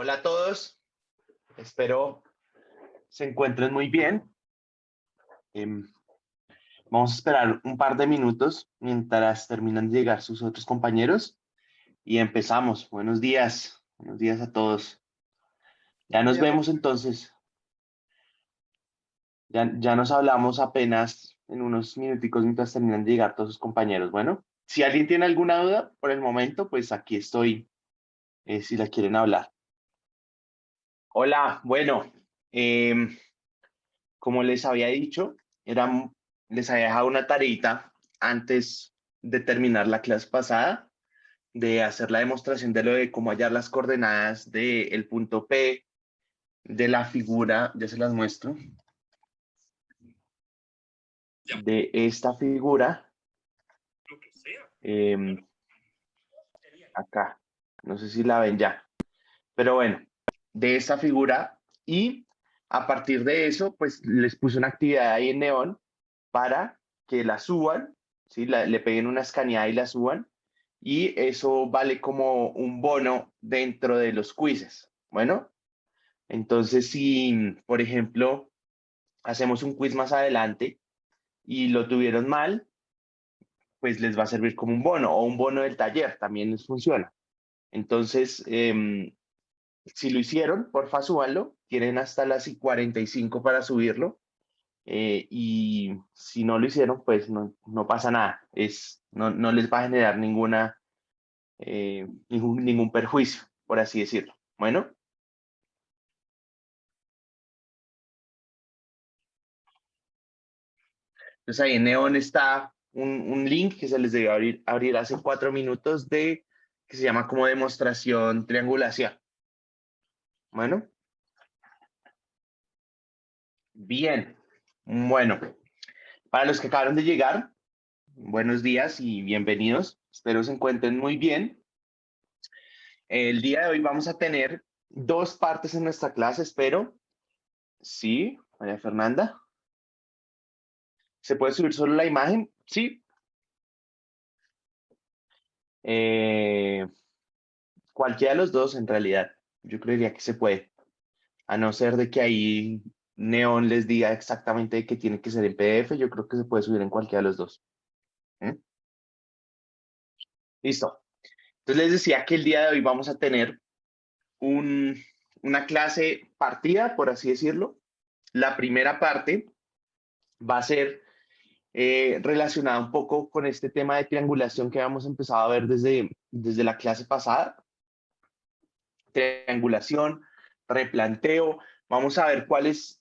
Hola a todos, espero se encuentren muy bien. Em, Vamos a esperar un par de minutos mientras terminan de llegar sus otros compañeros y empezamos. Buenos días a todos. Ya Buenos nos días, vemos profe. entonces, ya nos hablamos apenas en unos minuticos mientras terminan de llegar todos sus compañeros. Bueno, si alguien tiene alguna duda por el momento, pues aquí estoy si la quieren hablar. Hola, bueno, em, como les había dicho, les había dejado una tareita antes de terminar la clase pasada, de hacer la demostración de lo de cómo hallar las coordenadas del punto P de la figura, ya se las muestro, de esta figura, eh, acá, no sé si la ven ya, pero bueno, de esta figura y a partir de eso, pues les puse una actividad ahí en Neón para que la suban, ¿sí? Le peguen una escaneada y la suban, y eso vale como un bono dentro de los quizzes. Bueno, entonces si, por ejemplo, hacemos un quiz más adelante y lo tuvieron mal, pues les va a servir como un bono o un bono del taller, también les funciona. Entonces, si lo hicieron, porfa, súbanlo. Tienen hasta las 45 para subirlo. Y si no lo hicieron, pues no pasa nada. No les va a generar ningún perjuicio, por así decirlo. Bueno, entonces ahí en Neon está un link que se les debe abrir hace 4 minutos que se llama como demostración triangulación. Bueno, bien. Bueno, para los que acabaron de llegar, buenos días y bienvenidos. Espero se encuentren muy bien. El día de hoy vamos a tener dos partes en nuestra clase, espero. Sí, María Fernanda. ¿Se puede subir solo la imagen? Sí. Eh, Cualquiera de los dos, en realidad. Yo creería que se puede. A no ser de que ahí Neon les diga exactamente que tiene que ser en PDF, yo creo que se puede subir en cualquiera de los dos. ¿Mm? Listo. Entonces les decía que el día de hoy vamos a tener un- una clase partida, por así decirlo. La primera parte va a ser relacionada un poco con este tema de triangulación que habíamos empezado a ver desde la clase pasada. Triangulación, replanteo. Vamos a ver cuál es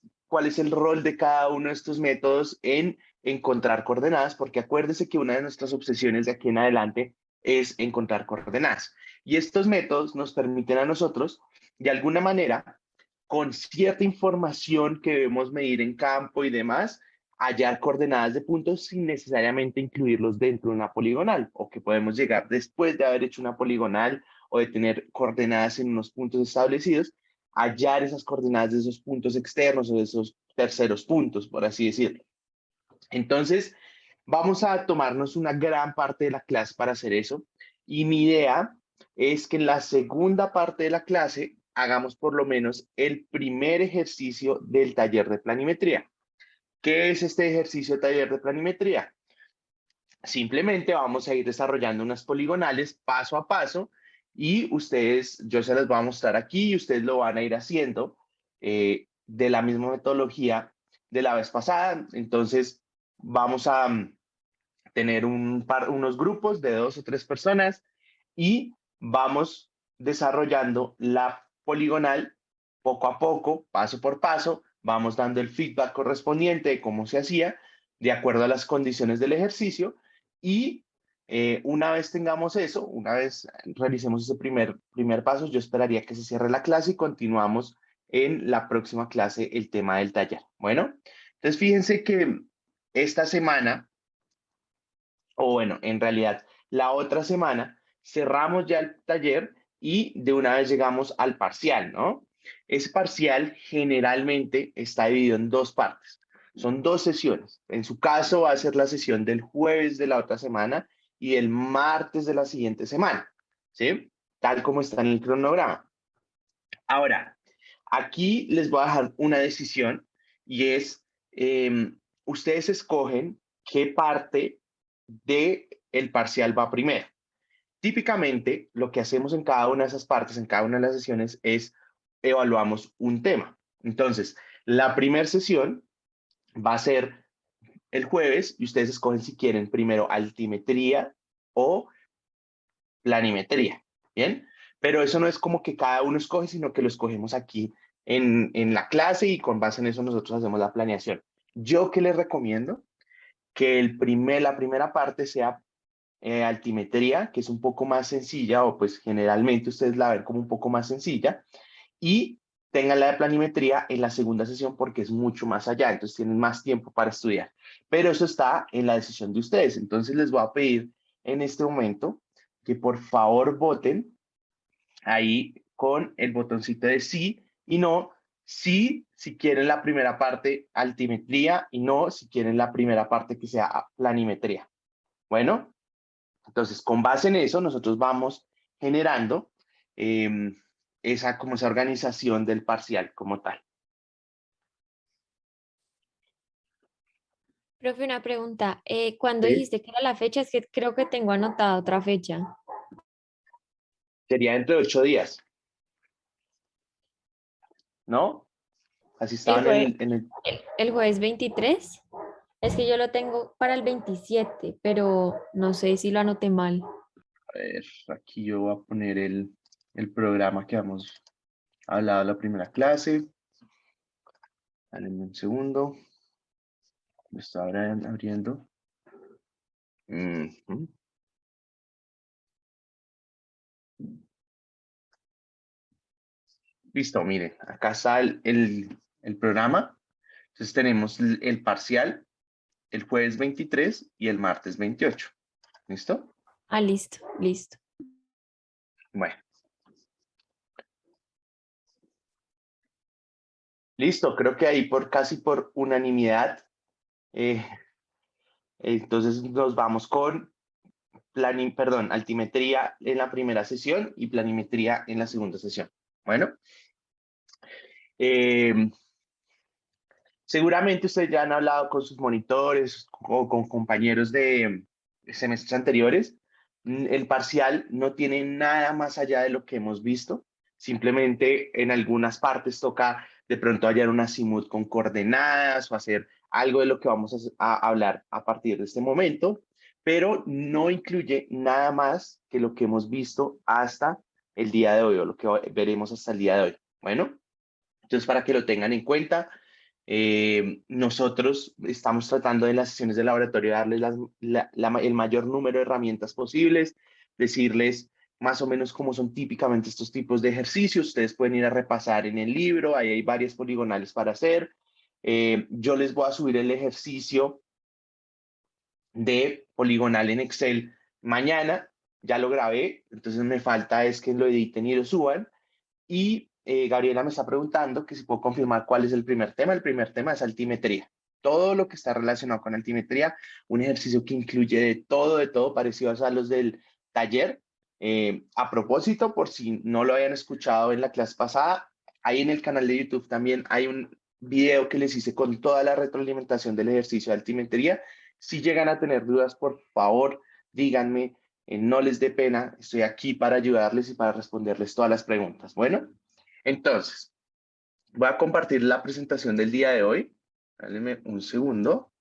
el rol de cada uno de estos métodos en encontrar coordenadas, porque acuérdese que una de nuestras obsesiones de aquí en adelante es encontrar coordenadas. Y estos métodos nos permiten a nosotros, de alguna manera, con cierta información que debemos medir en campo y demás, hallar coordenadas de puntos sin necesariamente incluirlos dentro de una poligonal, o que podemos llegar después de haber hecho una poligonal o de tener coordenadas en unos puntos establecidos, hallar esas coordenadas de esos puntos externos o de esos terceros puntos, por así decirlo. Entonces, vamos a tomarnos una gran parte de la clase para hacer eso. Y mi idea es que en la segunda parte de la clase hagamos por lo menos el primer ejercicio del taller de planimetría. ¿Qué es este ejercicio de taller de planimetría? Simplemente vamos a ir desarrollando unas poligonales paso a paso y yo se las voy a mostrar aquí y ustedes lo van a ir haciendo de la misma metodología de la vez pasada. Entonces, vamos a tener unos grupos de 2 o 3 personas y vamos desarrollando la poligonal poco a poco, paso por paso, vamos dando el feedback correspondiente de cómo se hacía de acuerdo a las condiciones del ejercicio y una vez tengamos eso, una vez realicemos ese primer paso, yo esperaría que se cierre la clase y continuamos en la próxima clase el tema del taller. Bueno, entonces fíjense que esta semana o bueno, en realidad, la otra semana cerramos ya el taller y de una vez llegamos al parcial, ¿no? Ese parcial generalmente está dividido en dos partes. Son 2 sesiones. En su caso va a ser la sesión del jueves de la otra semana y el martes de la siguiente semana, ¿sí? Tal como está en el cronograma. Ahora, aquí les voy a dejar una decisión y es, ustedes escogen qué parte de el parcial va primero. Típicamente, lo que hacemos en cada una de esas partes, en cada una de las sesiones, es evaluamos un tema. Entonces, la primera sesión va a ser el jueves y ustedes escogen si quieren primero altimetría o planimetría, ¿bien? Pero eso no es como que cada uno escoge, sino que lo escogemos aquí en la clase y con base en eso nosotros hacemos la planeación. Yo que les recomiendo que la primera parte sea altimetría, que es un poco más sencilla, o pues generalmente ustedes la ven como un poco más sencilla, y tengan la de planimetría en la segunda sesión porque es mucho más allá, entonces tienen más tiempo para estudiar. Pero eso está en la decisión de ustedes. Entonces les voy a pedir en este momento que por favor voten ahí con el botoncito de sí y no, sí si quieren la primera parte altimetría y no si quieren la primera parte que sea planimetría. Bueno, entonces con base en eso nosotros vamos generando como esa organización del parcial como tal. Profe, una pregunta. ¿Cuándo ¿Sí? dijiste que era la fecha? Es que creo que tengo anotada otra fecha. Sería dentro de 8 días, ¿no? Así ¿El estaban jue- en el... el jueves 23? Es que yo lo tengo para el 27, pero no sé si lo anoté mal. A ver, aquí yo voy a poner el programa que hemos hablado en la primera clase. Dale un segundo. Lo está abriendo. Ujú. Listo, miren, acá está el programa. Entonces tenemos el parcial el jueves 23 y el martes 28. ¿Listo? Ah, listo, listo. Bueno, listo. Creo que ahí casi por unanimidad. eh, entonces nos vamos con altimetría en la primera sesión y planimetría en la segunda sesión. Bueno, eh, seguramente ustedes ya han hablado con sus monitores o con compañeros de semestres anteriores. El parcial no tiene nada más allá de lo que hemos visto. Simplemente en algunas partes toca de pronto hallar un azimut con coordenadas o hacer algo de lo que vamos a hablar a partir de este momento, pero no incluye nada más que lo que hemos visto hasta el día de hoy o lo que veremos hasta el día de hoy. Bueno, entonces para que lo tengan en cuenta. Nosotros estamos tratando en las sesiones de laboratorio de darles el mayor número de herramientas posibles, decirles más o menos cómo son típicamente estos tipos de ejercicios. Ustedes pueden ir a repasar en el libro, ahí hay varias poligonales para hacer. Yo les voy a subir el ejercicio de poligonal en Excel mañana, ya lo grabé, entonces me falta es que lo editen y lo suban. Y Gabriela me está preguntando que si puedo confirmar cuál es el primer tema. El primer tema es altimetría. Todo lo que está relacionado con altimetría, un ejercicio que incluye de todo, parecido a los del taller. A propósito, por si no lo hayan escuchado en la clase pasada, ahí en el canal de YouTube también hay un video que les hice con toda la retroalimentación del ejercicio de altimetría. Si llegan a tener dudas, por favor, díganme, no les dé pena, estoy aquí para ayudarles y para responderles todas las preguntas. Bueno, entonces, voy a compartir la presentación del día de hoy. Dáleme un segundo.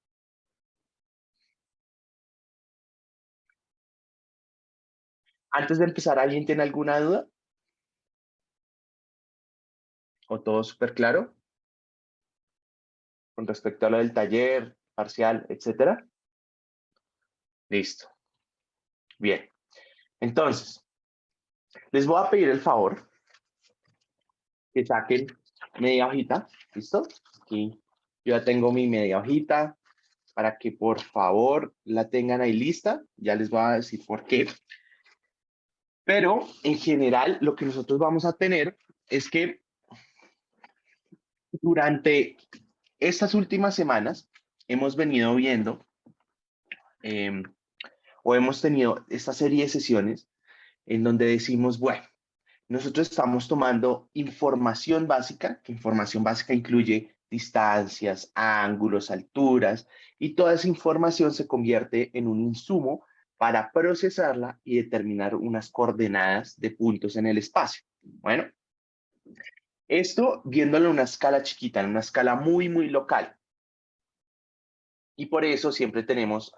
Antes de empezar, ¿alguien tiene alguna duda? ¿O todo súper claro con respecto a lo del taller, parcial, etcétera? Listo. Bien. Entonces, les voy a pedir el favor que saquen media hojita. ¿Listo? Aquí yo ya tengo mi media hojita para que por favor la tengan ahí lista. Ya les voy a decir por qué. Pero en general lo que nosotros vamos a tener es que durante estas últimas semanas hemos venido viendo eh, o hemos tenido esta serie de sesiones en donde decimos, bueno, nosotros estamos tomando información básica, que información básica incluye distancias, ángulos, alturas, y toda esa información se convierte en un insumo para procesarla y determinar unas coordenadas de puntos en el espacio. Bueno, esto viéndolo en una escala chiquita, en una escala muy, muy local. Y por eso siempre tenemos,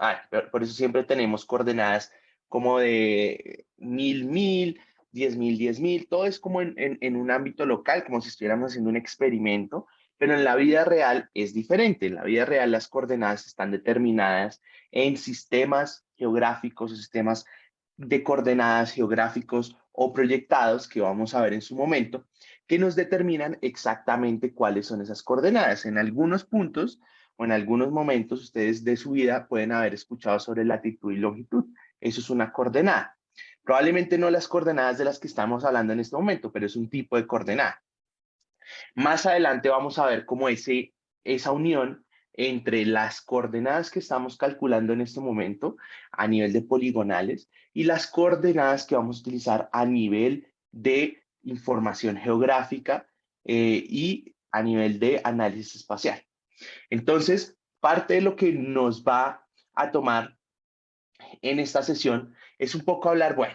por eso siempre tenemos coordenadas como de 1000, 10.000, todo es como en un ámbito local, como si estuviéramos haciendo un experimento, pero en la vida real es diferente. En la vida real las coordenadas están determinadas en sistemas geográficos o sistemas de coordenadas geográficos o proyectados que vamos a ver en su momento, que nos determinan exactamente cuáles son esas coordenadas. En algunos puntos o en algunos momentos ustedes de su vida pueden haber escuchado sobre latitud y longitud. Eso es una coordenada. Probablemente no las coordenadas de las que estamos hablando en este momento, pero es un tipo de coordenada. Más adelante vamos a ver cómo esa unión entre las coordenadas que estamos calculando en este momento a nivel de poligonales y las coordenadas que vamos a utilizar a nivel de información geográfica y a nivel de análisis espacial. Entonces, parte de lo que nos va a tomar en esta sesión es un poco hablar, bueno,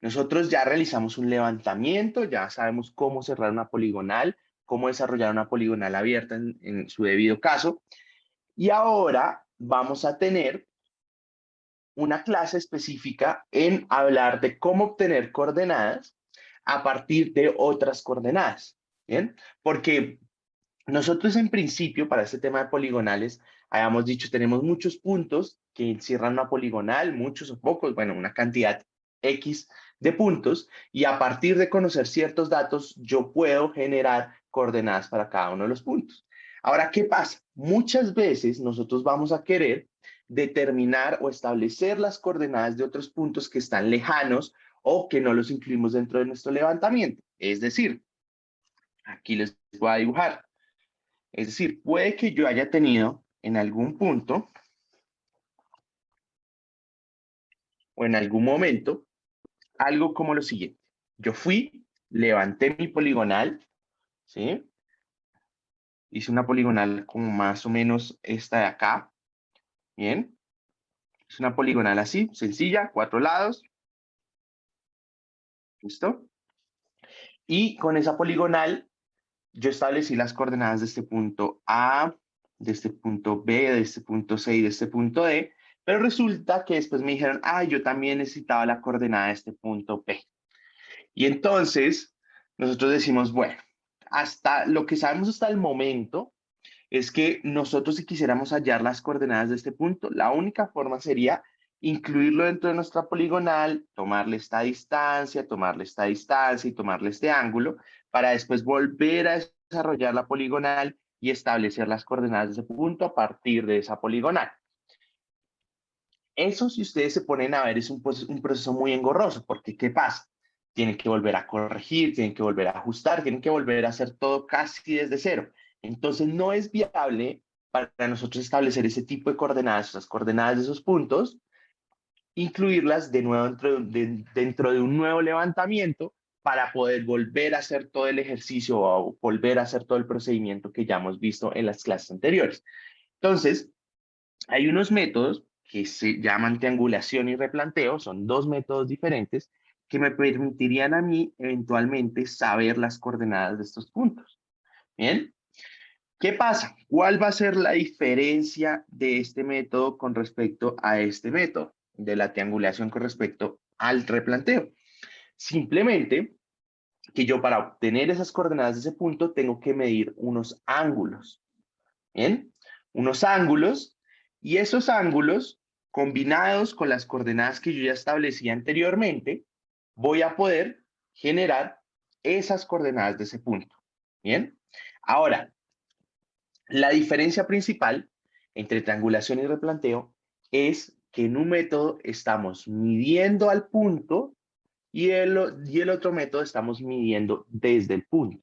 nosotros ya realizamos un levantamiento, ya sabemos cómo cerrar una poligonal, cómo desarrollar una poligonal abierta en su debido caso, y ahora vamos a tener una clase específica en hablar de cómo obtener coordenadas a partir de otras coordenadas, ¿bien? Porque nosotros en principio, para este tema de poligonales, habíamos dicho, tenemos muchos puntos que encierran una poligonal, muchos o pocos, bueno, una cantidad X de puntos, y a partir de conocer ciertos datos, yo puedo generar coordenadas para cada uno de los puntos. Ahora, ¿qué pasa? Muchas veces nosotros vamos a querer determinar o establecer las coordenadas de otros puntos que están lejanos o que no los incluimos dentro de nuestro levantamiento. Es decir, aquí les voy a dibujar. Es decir, puede que yo haya tenido en algún punto o en algún momento algo como lo siguiente. Yo fui, levanté mi poligonal, ¿sí? Hice una poligonal como más o menos esta de acá, ¿bien? Es una poligonal así, sencilla, 4 lados, ¿listo? Y con esa poligonal yo establecí las coordenadas de este punto A, de este punto B, de este punto C y de este punto D, pero resulta que después me dijeron, yo también necesitaba la coordenada de este punto P. Y entonces nosotros decimos, bueno, hasta lo que sabemos hasta el momento es que nosotros si quisiéramos hallar las coordenadas de este punto, la única forma sería incluirlo dentro de nuestra poligonal, tomarle esta distancia y tomarle este ángulo para después volver a desarrollar la poligonal y establecer las coordenadas de ese punto a partir de esa poligonal. Eso, si ustedes se ponen a ver, es un proceso muy engorroso, porque ¿qué pasa? Tienen que volver a corregir, tienen que volver a ajustar, tienen que volver a hacer todo casi desde cero. Entonces, no es viable para nosotros establecer ese tipo de coordenadas, esas coordenadas de esos puntos, incluirlas de nuevo dentro de un nuevo levantamiento para poder volver a hacer todo el ejercicio o volver a hacer todo el procedimiento que ya hemos visto en las clases anteriores. Entonces, hay unos métodos que se llaman triangulación y replanteo, son dos métodos diferentes que me permitirían a mí eventualmente saber las coordenadas de estos puntos. Bien, ¿qué pasa? ¿Cuál va a ser la diferencia de este método con respecto a este método de la triangulación con respecto al replanteo? Simplemente que yo para obtener esas coordenadas de ese punto tengo que medir unos ángulos. Bien, unos ángulos, y esos ángulos combinados con las coordenadas que yo ya establecí anteriormente, voy a poder generar esas coordenadas de ese punto. Bien, ahora, la diferencia principal entre triangulación y replanteo es que en un método estamos midiendo al punto y el otro método estamos midiendo desde el punto.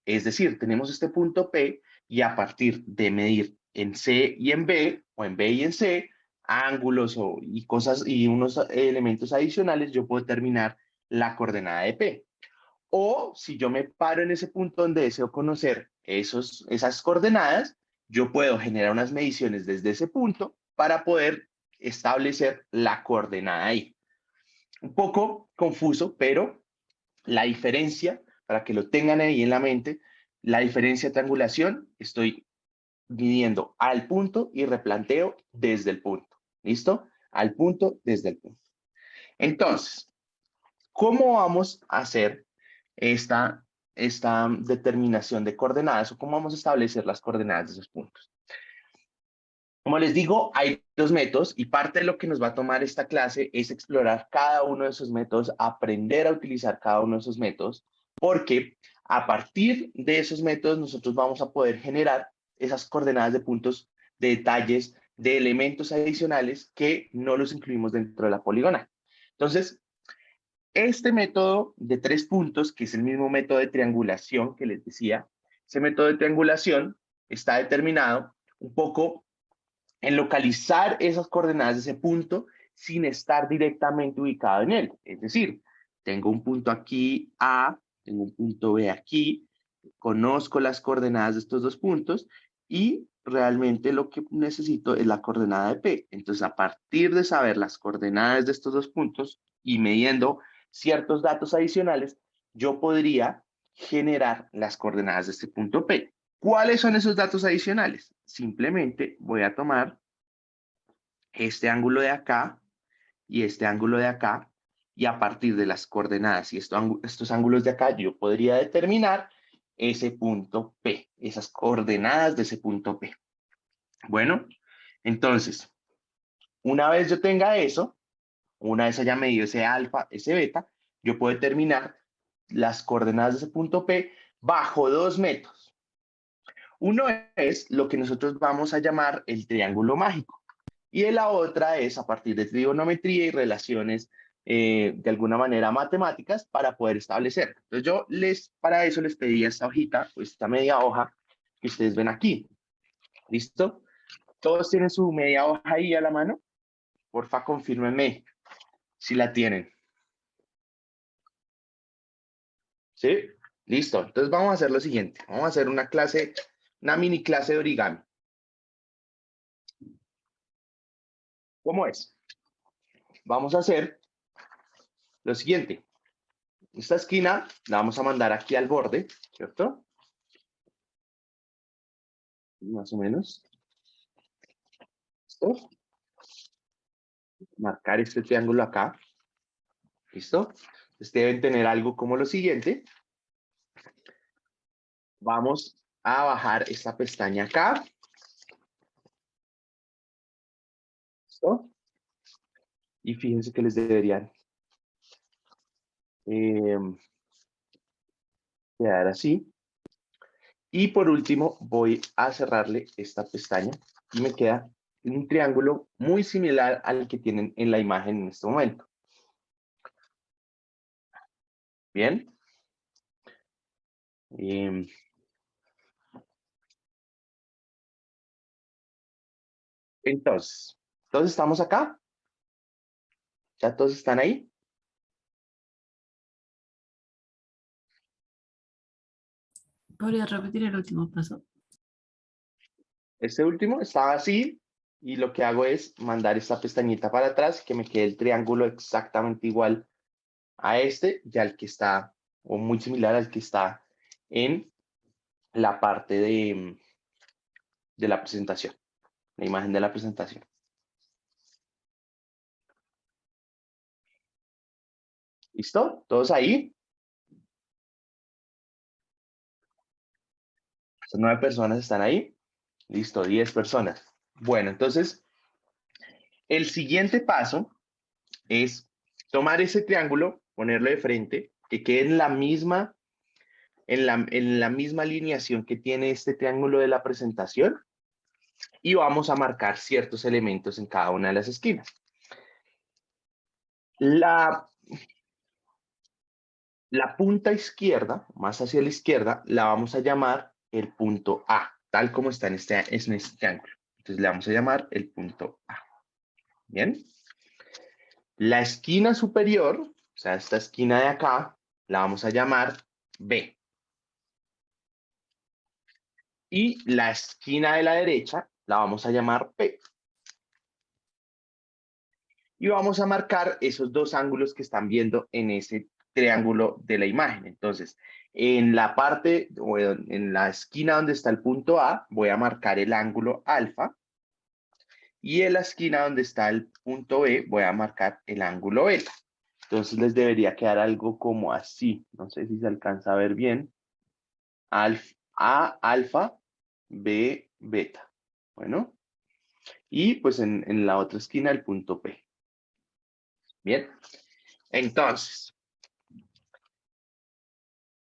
Es decir, tenemos este punto P y a partir de medir en C y en B, o en B y en C, ángulos y cosas y unos elementos adicionales, yo puedo determinar la coordenada de P. O si yo me paro en ese punto donde deseo conocer esas coordenadas, yo puedo generar unas mediciones desde ese punto para poder establecer la coordenada ahí. Un poco confuso, pero la diferencia, para que lo tengan ahí en la mente, la diferencia de triangulación, estoy midiendo al punto y replanteo desde el punto. ¿Listo? Al punto, desde el punto. Entonces, ¿cómo vamos a hacer esta determinación de coordenadas o cómo vamos a establecer las coordenadas de esos puntos? Como les digo, hay dos métodos y parte de lo que nos va a tomar esta clase es explorar cada uno de esos métodos, aprender a utilizar cada uno de esos métodos, porque a partir de esos métodos nosotros vamos a poder generar esas coordenadas de puntos, de detalles, de elementos adicionales que no los incluimos dentro de la poligonal. Entonces, este método de 3 puntos, que es el mismo método de triangulación que les decía, ese método de triangulación está determinado un poco en localizar esas coordenadas de ese punto sin estar directamente ubicado en él. Es decir, tengo un punto aquí A, tengo un punto B aquí, conozco las coordenadas de estos dos puntos y realmente lo que necesito es la coordenada de P. Entonces, a partir de saber las coordenadas de estos dos puntos y midiendo ciertos datos adicionales, yo podría generar las coordenadas de este punto P. ¿Cuáles son esos datos adicionales? Simplemente voy a tomar este ángulo de acá y este ángulo de acá, y a partir de las coordenadas y estos ángulos de acá, yo podría determinar ese punto P, esas coordenadas de ese punto P. Bueno, entonces, una vez yo tenga eso, una vez haya medido ese alfa, ese beta, yo puedo determinar las coordenadas de ese punto P bajo dos métodos. Uno es lo que nosotros vamos a llamar el triángulo mágico. Y la otra es a partir de trigonometría y relaciones de alguna manera matemáticas para poder establecer. Entonces yo para eso les pedí esta hojita, pues esta media hoja que ustedes ven aquí. ¿Listo? ¿Todos tienen su media hoja ahí a la mano? Porfa, confírmenme si la tienen. ¿Sí? Listo. Entonces vamos a hacer lo siguiente. Vamos a hacer una mini clase de origami. ¿Cómo es? Vamos a hacer lo siguiente. Esta esquina la vamos a mandar aquí al borde, ¿cierto? Más o menos. ¿Listo? Marcar este triángulo acá. ¿Listo? Ustedes deben tener algo como lo siguiente. Vamos a bajar esta pestaña acá. ¿Listo? Y fíjense que les deberían eh, quedar así. Y por último, voy a cerrarle esta pestaña y me queda un triángulo muy similar al que tienen en la imagen en este momento. Bien. Entonces, ¿todos estamos acá? ¿Ya todos están ahí? ¿Podrías repetir el último paso? Este último está así y lo que hago es mandar esta pestañita para atrás y que me quede el triángulo exactamente igual a este y al que está, o muy similar al que está en la parte de la presentación, la imagen de la presentación. ¿Listo? ¿Todos ahí? Estas 9 personas están ahí. Listo, 10 personas. Bueno, entonces, el siguiente paso es tomar ese triángulo, ponerlo de frente, que quede en la misma alineación que tiene este triángulo de la presentación y vamos a marcar ciertos elementos en cada una de las esquinas. La punta izquierda, más hacia la izquierda, la vamos a llamar el punto A, tal como está en este triángulo. Entonces le vamos a llamar el punto A. Bien. La esquina superior, o sea, esta esquina de acá, la vamos a llamar B. Y la esquina de la derecha la vamos a llamar P. Y vamos a marcar esos dos ángulos que están viendo en ese triángulo de la imagen. Entonces, en la parte o en la esquina donde está el punto A, voy a marcar el ángulo alfa. Y en la esquina donde está el punto B, voy a marcar el ángulo beta. Entonces les debería quedar algo como así. No sé si se alcanza a ver bien. A alfa, B beta. Bueno, y pues en la otra esquina el punto P. Bien, entonces,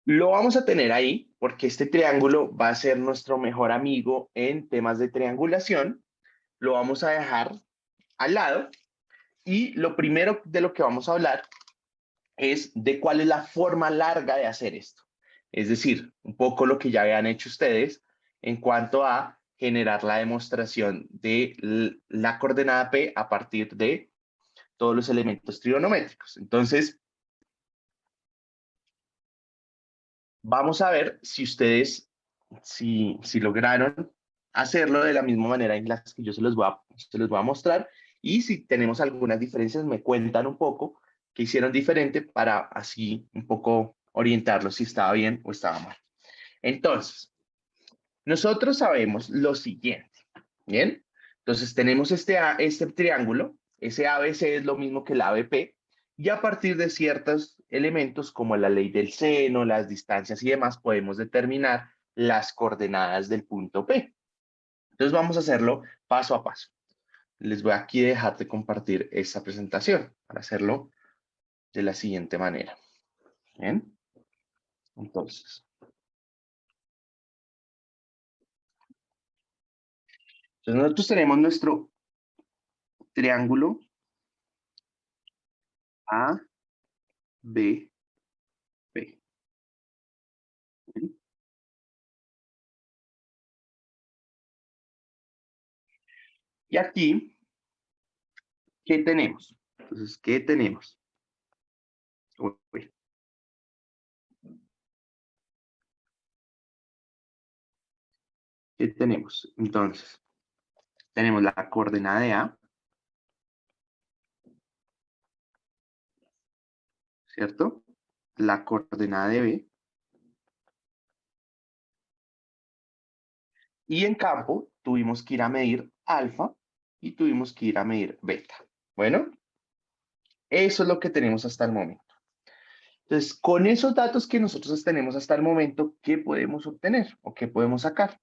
lo vamos a tener ahí porque este triángulo va a ser nuestro mejor amigo en temas de triangulación. Lo vamos a dejar al lado y lo primero de lo que vamos a hablar es de cuál es la forma larga de hacer esto. Es decir, un poco lo que ya habían hecho ustedes en cuanto a generar la demostración de la coordenada P a partir de todos los elementos trigonométricos. Entonces, vamos a ver si ustedes, si lograron hacerlo de la misma manera en las que yo se los voy a mostrar, y si tenemos algunas diferencias, me cuentan un poco qué hicieron diferente para así un poco orientarlos si estaba bien o estaba mal. Entonces, nosotros sabemos lo siguiente, ¿bien? Entonces tenemos este triángulo, ese ABC es lo mismo que el ABP, y a partir de ciertos elementos como la ley del seno, las distancias y demás, podemos determinar las coordenadas del punto P. Entonces vamos a hacerlo paso a paso. Les voy aquí a dejar de compartir esta presentación para hacerlo de la siguiente manera. ¿Bien? Entonces nosotros tenemos nuestro triángulo A, B, P. ¿Bien? Y aquí, ¿qué tenemos? Entonces, ¿qué tenemos? Uy, ¿qué tenemos? Entonces, tenemos la coordenada de A, ¿cierto? La coordenada de B. Y en campo tuvimos que ir a medir alfa y tuvimos que ir a medir beta. Bueno, eso es lo que tenemos hasta el momento. Entonces, con esos datos que nosotros tenemos hasta el momento, ¿qué podemos obtener o qué podemos sacar?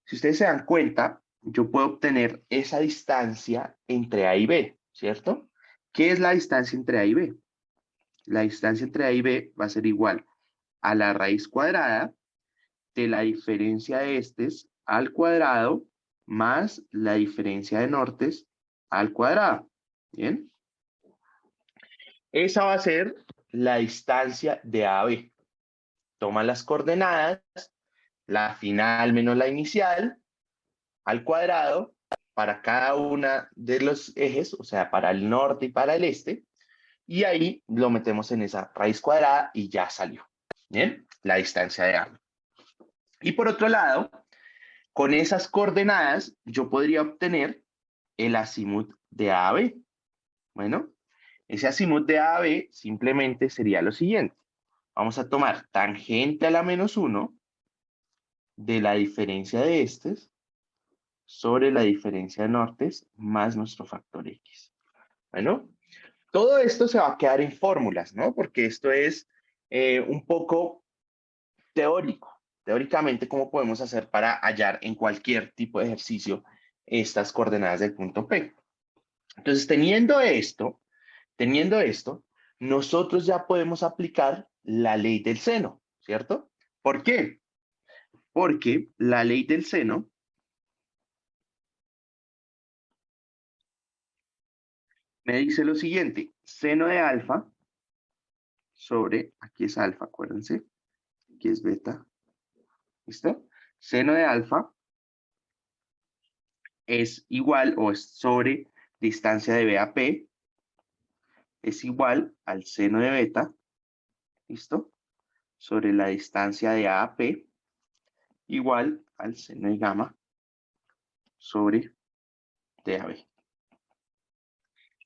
Si ustedes se dan cuenta, yo puedo obtener esa distancia entre A y B, ¿cierto? ¿Qué es la distancia entre A y B? La distancia entre A y B va a ser igual a la raíz cuadrada de la diferencia de estes al cuadrado más la diferencia de nortes al cuadrado. ¿Bien? Esa va a ser la distancia de A a B. Toma las coordenadas, la final menos la inicial, al cuadrado para cada una de los ejes, o sea, para el norte y para el este, y ahí lo metemos en esa raíz cuadrada y ya salió. ¿Bien? La distancia de A. Y por otro lado, con esas coordenadas, yo podría obtener el azimut de A a B. Bueno, ese azimut de A a B simplemente sería lo siguiente. Vamos a tomar tangente a la menos 1 de la diferencia de estes sobre la diferencia de nortes más nuestro factor X. Bueno, todo esto se va a quedar en fórmulas, ¿no? Porque esto es un poco teórico. Teóricamente, ¿cómo podemos hacer para hallar en cualquier tipo de ejercicio estas coordenadas del punto P? Entonces, teniendo esto, nosotros ya podemos aplicar la ley del seno, ¿cierto? ¿Por qué? Porque la ley del seno me dice lo siguiente, seno de alfa sobre, aquí es alfa, acuérdense, aquí es beta, ¿listo? Seno de alfa es igual o es sobre distancia de B a P, es igual al seno de beta, ¿listo? Sobre la distancia de A a P igual al seno de gamma sobre de AB.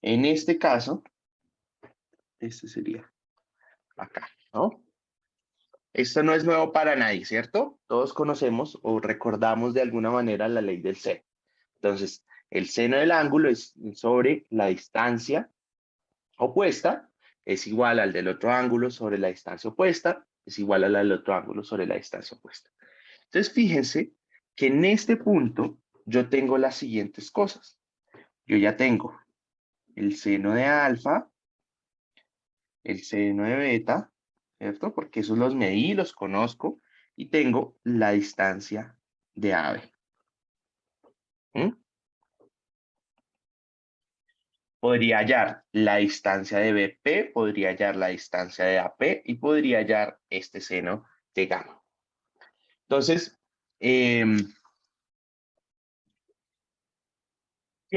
En este caso, este sería acá, ¿no? Esto no es nuevo para nadie, ¿cierto? Todos conocemos o recordamos de alguna manera la ley del seno. Entonces, el seno del ángulo es sobre la distancia opuesta, es igual al del otro ángulo sobre la distancia opuesta, es igual a la del otro ángulo sobre la distancia opuesta. Entonces, fíjense que en este punto yo tengo las siguientes cosas. Yo ya tengo el seno de alfa, el seno de beta, ¿cierto? Porque esos los medí, los conozco, y tengo la distancia de AB. ¿Mm? Podría hallar la distancia de BP, podría hallar la distancia de AP y podría hallar este seno de gamma. Entonces, ¿qué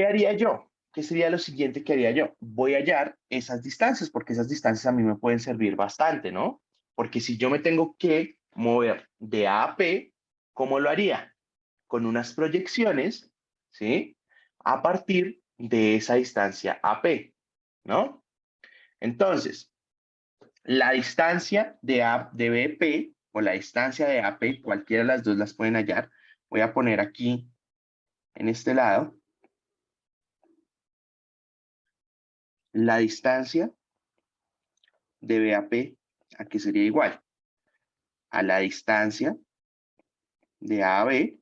haría yo? ¿Qué sería lo siguiente que haría yo? Voy a hallar esas distancias, porque esas distancias a mí me pueden servir bastante, ¿no? Porque si yo me tengo que mover de A a P, ¿cómo lo haría? Con unas proyecciones, ¿sí? A partir de esa distancia AP, ¿no? Entonces, la distancia de BP o la distancia de AP, cualquiera de las dos las pueden hallar. Voy a poner aquí en este lado la distancia de BAP, ¿a qué sería igual? A la distancia de AB,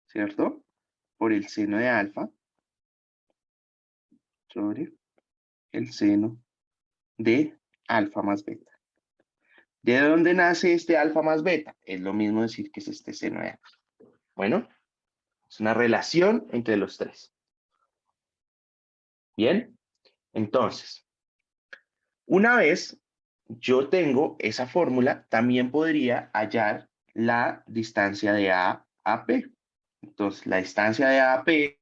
¿cierto? Por el seno de alfa sobre el seno de alfa más beta. ¿De dónde nace este alfa más beta? Es lo mismo decir que es este seno de alfa. Bueno, es una relación entre los tres. Bien, entonces, una vez yo tengo esa fórmula, también podría hallar la distancia de A a P. Entonces, la distancia de A a P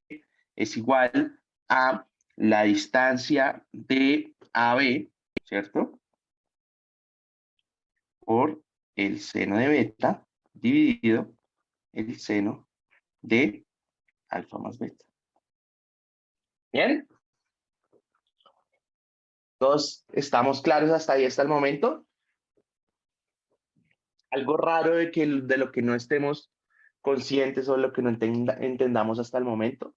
es igual a la distancia de AB, ¿cierto? Por el seno de beta dividido el seno de alfa más beta. ¿Bien? ¿Todos estamos claros hasta ahí, hasta el momento? Algo raro de lo que no estemos conscientes o lo que no entendamos hasta el momento.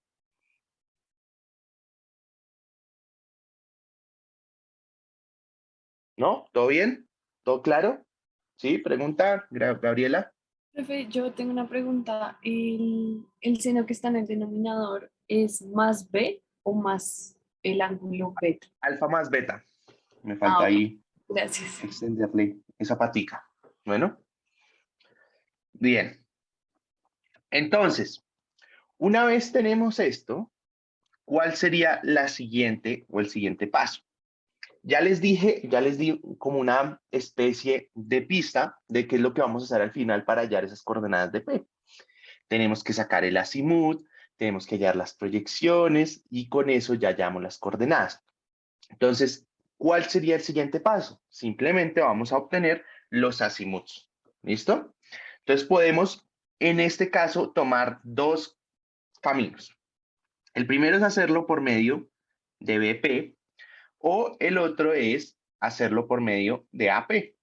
¿No? ¿Todo bien? ¿Todo claro? ¿Sí? Pregunta, Gabriela. Profe, yo tengo una pregunta. ¿El seno que está en el denominador es más B o más el ángulo beta? Alfa más beta. Me Ah, falta ok, ahí gracias. extenderle esa patica. Bueno, bien. Entonces, una vez tenemos esto, ¿cuál sería la siguiente o el siguiente paso? Ya les dije, ya les di como una especie de pista de qué es lo que vamos a hacer al final para hallar esas coordenadas de P. Tenemos que sacar el azimut, tenemos que hallar las proyecciones y con eso ya hallamos las coordenadas. Entonces, ¿cuál sería el siguiente paso? Simplemente vamos a obtener los azimuts. ¿Listo? Entonces podemos, en este caso, tomar dos caminos. El primero es hacerlo por medio de BP o el otro es hacerlo por medio de AP.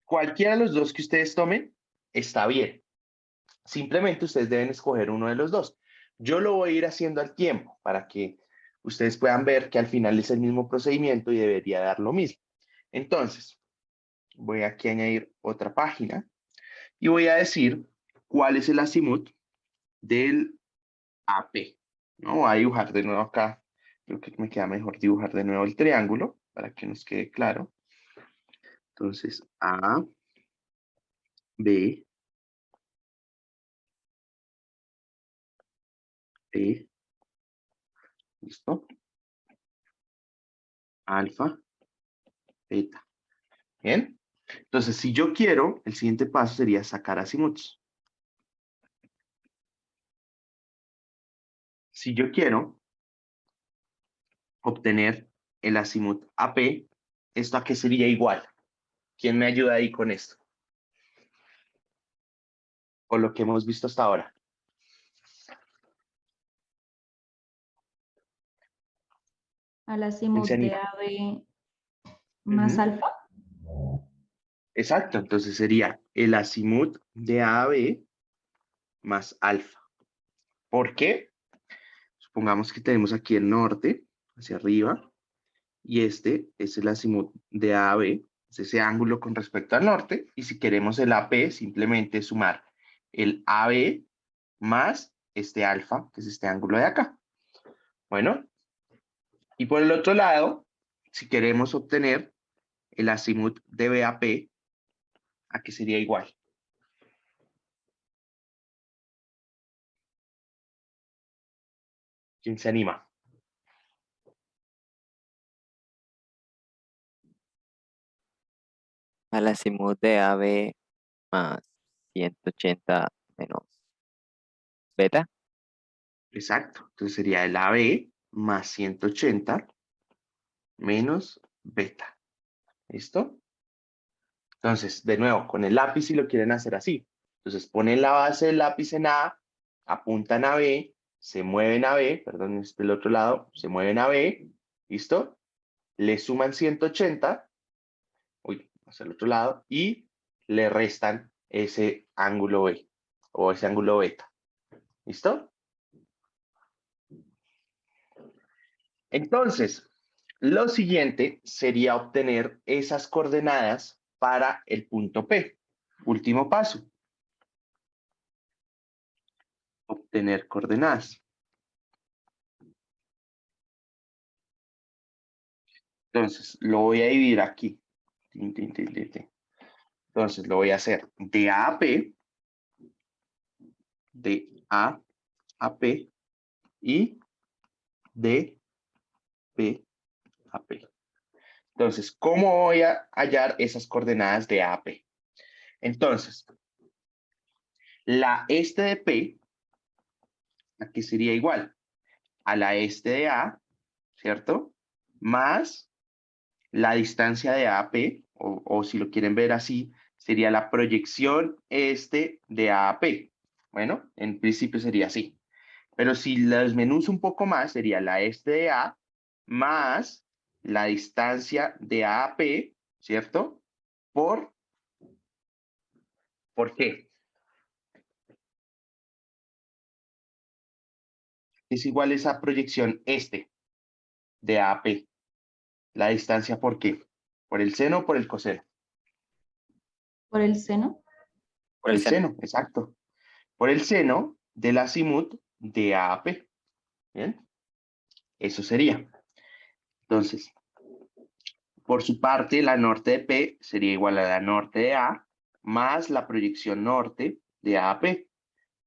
Cualquiera de los dos que ustedes tomen está bien. Simplemente ustedes deben escoger uno de los dos. Yo lo voy a ir haciendo al tiempo para que ustedes puedan ver que al final es el mismo procedimiento y debería dar lo mismo. Entonces, voy aquí a añadir otra página y voy a decir cuál es el azimut del AP. ¿No? Voy a dibujar de nuevo acá. Creo que me queda mejor dibujar de nuevo el triángulo para que nos quede claro. Entonces, A, B, P, ¿listo? Alfa, beta. ¿Bien? Entonces, si yo quiero, el siguiente paso sería sacar azimuts. Si yo quiero obtener el azimut AP, ¿esto a qué sería igual? ¿Quién me ayuda ahí con esto? O lo que hemos visto hasta ahora. Al ¿Quién se azimut de anima? AB más Ujú. alfa. Exacto, entonces sería el azimut de A a B más alfa. ¿Por qué? Supongamos que tenemos aquí el norte hacia arriba y este es el azimut de A a B, es ese ángulo con respecto al norte, y si queremos el AP, simplemente sumar el AB más este alfa, que es este ángulo de acá. Bueno, y por el otro lado, si queremos obtener el azimut de BAP, ¿a qué sería igual? ¿Quién se anima? Al azimut de AB más 180 menos beta. Exacto, entonces sería el AB más 180 menos beta. ¿Listo? Entonces, de nuevo, con el lápiz si lo quieren hacer así. Entonces, ponen la base del lápiz en A, apuntan a B, se mueven a B, perdón, este del otro lado, se mueven a B, ¿listo? Le suman 180, uy, hacia el otro lado, y le restan ese ángulo B, o ese ángulo beta. ¿Listo? Entonces, lo siguiente sería obtener esas coordenadas para el punto P. Último paso, obtener coordenadas. Entonces, lo voy a dividir aquí. Tin, tin, tin, tin, tin. Entonces, lo voy a hacer de A a P, de A a P y de P a P. Entonces, ¿cómo voy a hallar esas coordenadas de A a P? Entonces, la este de P, aquí sería igual a la este de A, ¿cierto? Más la distancia de A a P, o si lo quieren ver así, sería la proyección este de A a P. Bueno, en principio sería así. Pero si la desmenuzo un poco más, sería la este de A más la distancia de A a P, ¿cierto? ¿Por qué? Es igual esa proyección este de A a P. La distancia, ¿por qué? ¿Por el seno o por el coseno? Por el seno. Por Por el el seno. seno, exacto. Por el seno del azimut de A a P. ¿Bien? Eso sería. Entonces, por su parte, la norte de P sería igual a la norte de A más la proyección norte de A a P,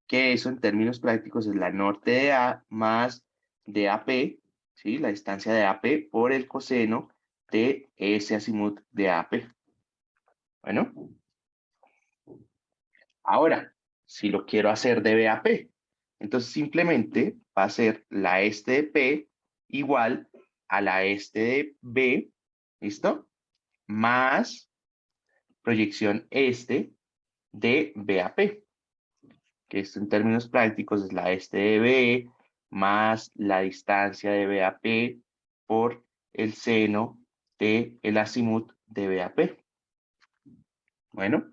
que eso en términos prácticos es la norte de A más de AP, ¿sí? La distancia de AP por el coseno de ese azimut de AP. Bueno, ahora, si lo quiero hacer de BAP, entonces simplemente va a ser la este de P igual a la este de B, ¿listo? Más proyección este de BAP, que esto en términos prácticos es la este de B más la distancia de BAP por el seno de el azimut de BAP. Bueno,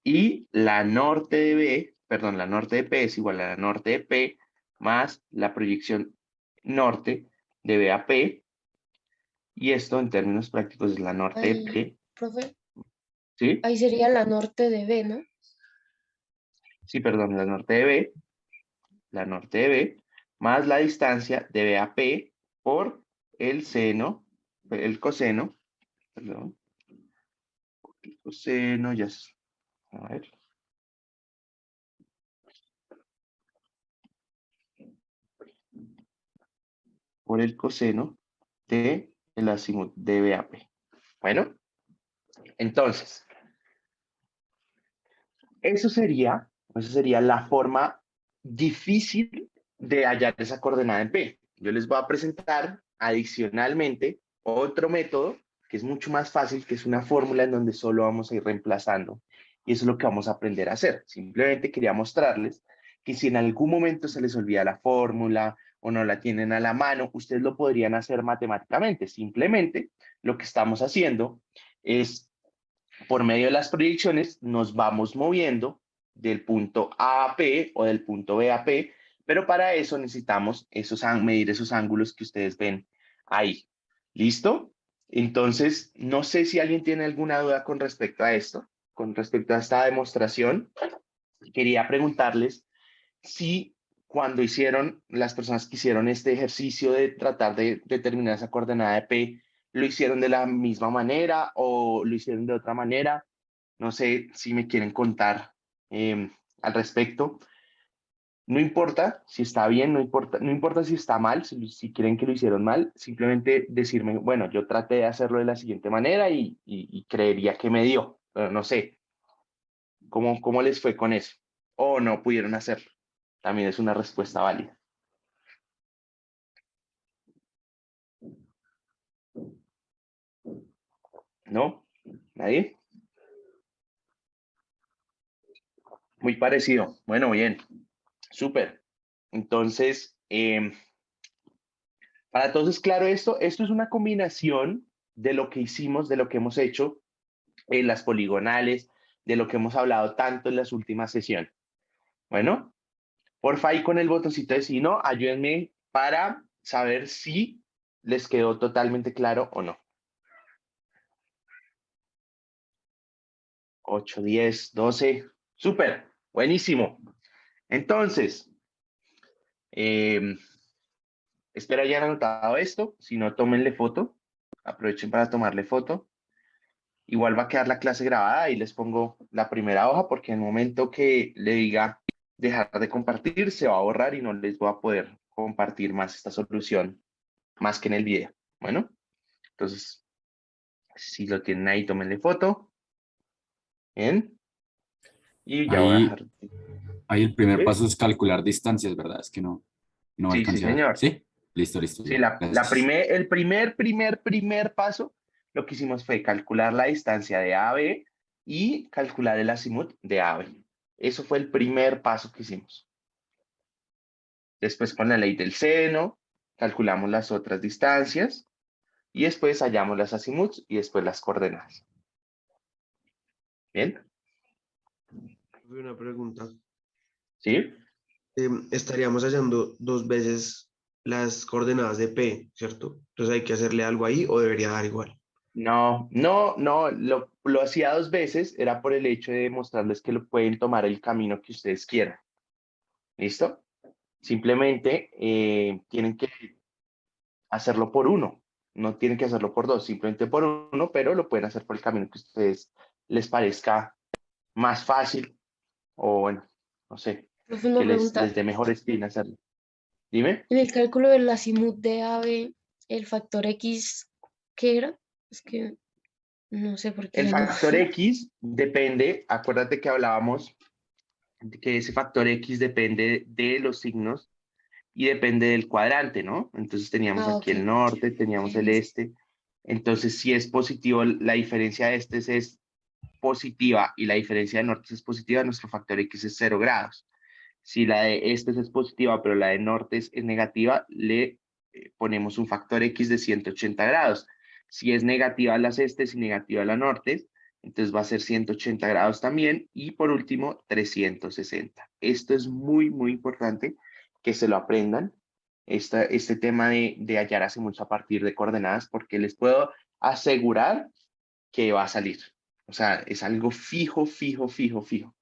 y la norte de B, perdón, la norte de P es igual a la norte de P más la proyección norte de BAP, y esto en términos prácticos es la norte de Ahí, P, profe, ¿sí? ahí sería la norte de B, ¿no? Sí, perdón, la norte de B, más la distancia de BAP por el seno, el coseno, perdón, el coseno, ya, a ver, por el coseno de el azimut de BAP. Bueno, entonces, esa sería la forma difícil de hallar esa coordenada en P. Yo les voy a presentar adicionalmente otro método que es mucho más fácil, que es una fórmula en donde solo vamos a ir reemplazando. Y eso es lo que vamos a aprender a hacer. Simplemente quería mostrarles que si en algún momento se les olvida la fórmula o no la tienen a la mano, ustedes lo podrían hacer matemáticamente. Simplemente lo que estamos haciendo es, por medio de las proyecciones, nos vamos moviendo del punto A a P o del punto B a P, pero para eso necesitamos medir esos ángulos que ustedes ven ahí. ¿Listo? Entonces, no sé si alguien tiene alguna duda con respecto a esto, con respecto a esta demostración. Quería preguntarles si cuando hicieron, las personas que hicieron este ejercicio de tratar de determinar esa coordenada de P, lo hicieron de la misma manera o lo hicieron de otra manera. No sé si me quieren contar al respecto. No importa si está bien, no importa si está mal, si creen que lo hicieron mal, simplemente decirme, bueno, yo traté de hacerlo de la siguiente manera y creería que me dio, pero no sé, ¿cómo les fue con eso? O no pudieron hacerlo. También es una respuesta válida. ¿No? ¿Nadie? Muy parecido. Bueno, bien. Súper. Entonces, para todos es claro esto es una combinación de lo que hicimos, de lo que hemos hecho en las poligonales, de lo que hemos hablado tanto en las últimas sesiones. Bueno, porfa, ahí con el botoncito de sí, no, ayúdenme para saber si les quedó totalmente claro o no. 8, 10, 12. Súper, buenísimo. Entonces, espero hayan anotado esto. Si no, tómenle foto. Aprovechen para tomarle foto. Igual va a quedar la clase grabada y les pongo la primera hoja porque en el momento que le diga dejar de compartir, se va a borrar y no les voy a poder compartir más esta solución, más que en el video. Bueno, entonces, si lo tienen ahí, tómenle foto. Bien. Y ya voy a dejar. Ahí el primer ¿Sí? paso es calcular distancias, ¿verdad? Es que no Sí, sí, alcancé a ver. señor. ¿Sí? Listo, listo. Sí, Ya. Gracias. el primer paso, lo que hicimos fue calcular la distancia de A a B y calcular el azimut de A a B. Eso fue el primer paso que hicimos. Después, con la ley del seno, calculamos las otras distancias y después hallamos las azimuts y después las coordenadas. ¿Bien? Una pregunta. ¿Sí? Estaríamos hallando dos veces las coordenadas de P, ¿cierto? Entonces hay que hacerle algo ahí o debería dar igual. No, lo hacía dos veces, era por el hecho de mostrarles que lo pueden tomar el camino que ustedes quieran. ¿Listo? Simplemente tienen que hacerlo por uno, no tienen que hacerlo por dos, simplemente por uno, pero lo pueden hacer por el camino que a ustedes les parezca más fácil o bueno, no sé, Profe, que una les pregunta. dé mejor espina hacerlo. Dime. En el cálculo del azimut de AB, el factor X, ¿qué era? Es que no sé por qué El ya no. factor X depende, acuérdate que hablábamos de que ese factor X depende de los signos y depende del cuadrante, ¿no? Entonces teníamos Ah, aquí ok. el norte, teníamos el este. Entonces, si es positivo, la diferencia de este es positiva y la diferencia de norte es positiva, nuestro factor X es 0 grados. Si la de este es positiva, pero la de norte es negativa, le ponemos un factor X de 180 grados. Si es negativa las estes y negativa la norte, entonces va a ser 180 grados también. Y por último, 360. Esto es muy, muy importante que se lo aprendan. Este tema de hallar azimuts a partir de coordenadas, porque les puedo asegurar que va a salir. O sea, es algo fijo, fijo, fijo, fijo.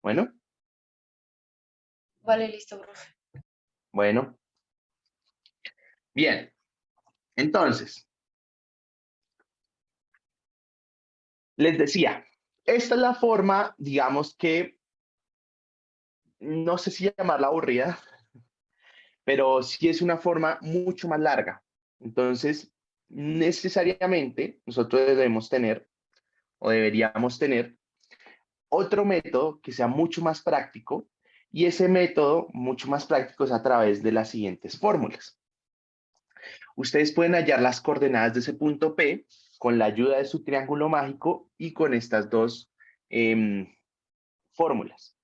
Bueno, Vale, listo, profe. bueno. Bien. Entonces, les decía, esta es la forma, digamos que, no sé si llamarla aburrida, pero sí es una forma mucho más larga. Entonces, necesariamente nosotros debemos tener o deberíamos tener otro método que sea mucho más práctico y ese método mucho más práctico es a través de las siguientes fórmulas. Ustedes pueden hallar las coordenadas de ese punto P con la ayuda de su triángulo mágico y con estas dos fórmulas.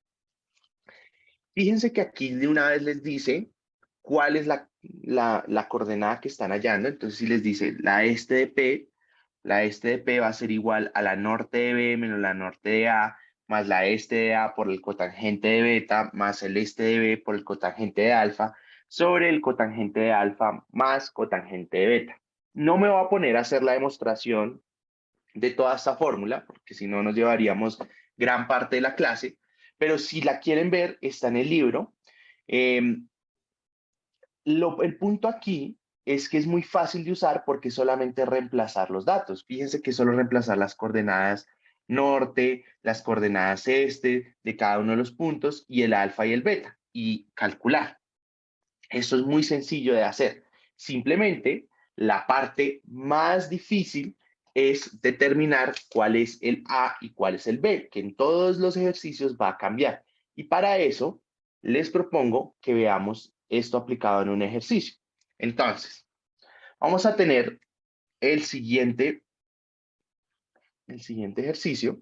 Fíjense que aquí de una vez les dice cuál es la coordenada que están hallando. Entonces, si les dice la este de P va a ser igual a la norte de B menos la norte de A, más la este de A por el cotangente de beta, más el este de B por el cotangente de alfa, sobre el cotangente de alfa más cotangente de beta. No me voy a poner a hacer la demostración de toda esta fórmula, porque si no nos llevaríamos gran parte de la clase, pero si la quieren ver, está en el libro. El punto aquí es que es muy fácil de usar porque solamente reemplazar los datos. Fíjense que solo reemplazar las coordenadas norte, las coordenadas este de cada uno de los puntos y el alfa y el beta y calcular. Esto es muy sencillo de hacer. Simplemente la parte más difícil es determinar cuál es el A y cuál es el B, que en todos los ejercicios va a cambiar. Y para eso les propongo que veamos esto aplicado en un ejercicio. Entonces, vamos a tener el siguiente ejercicio.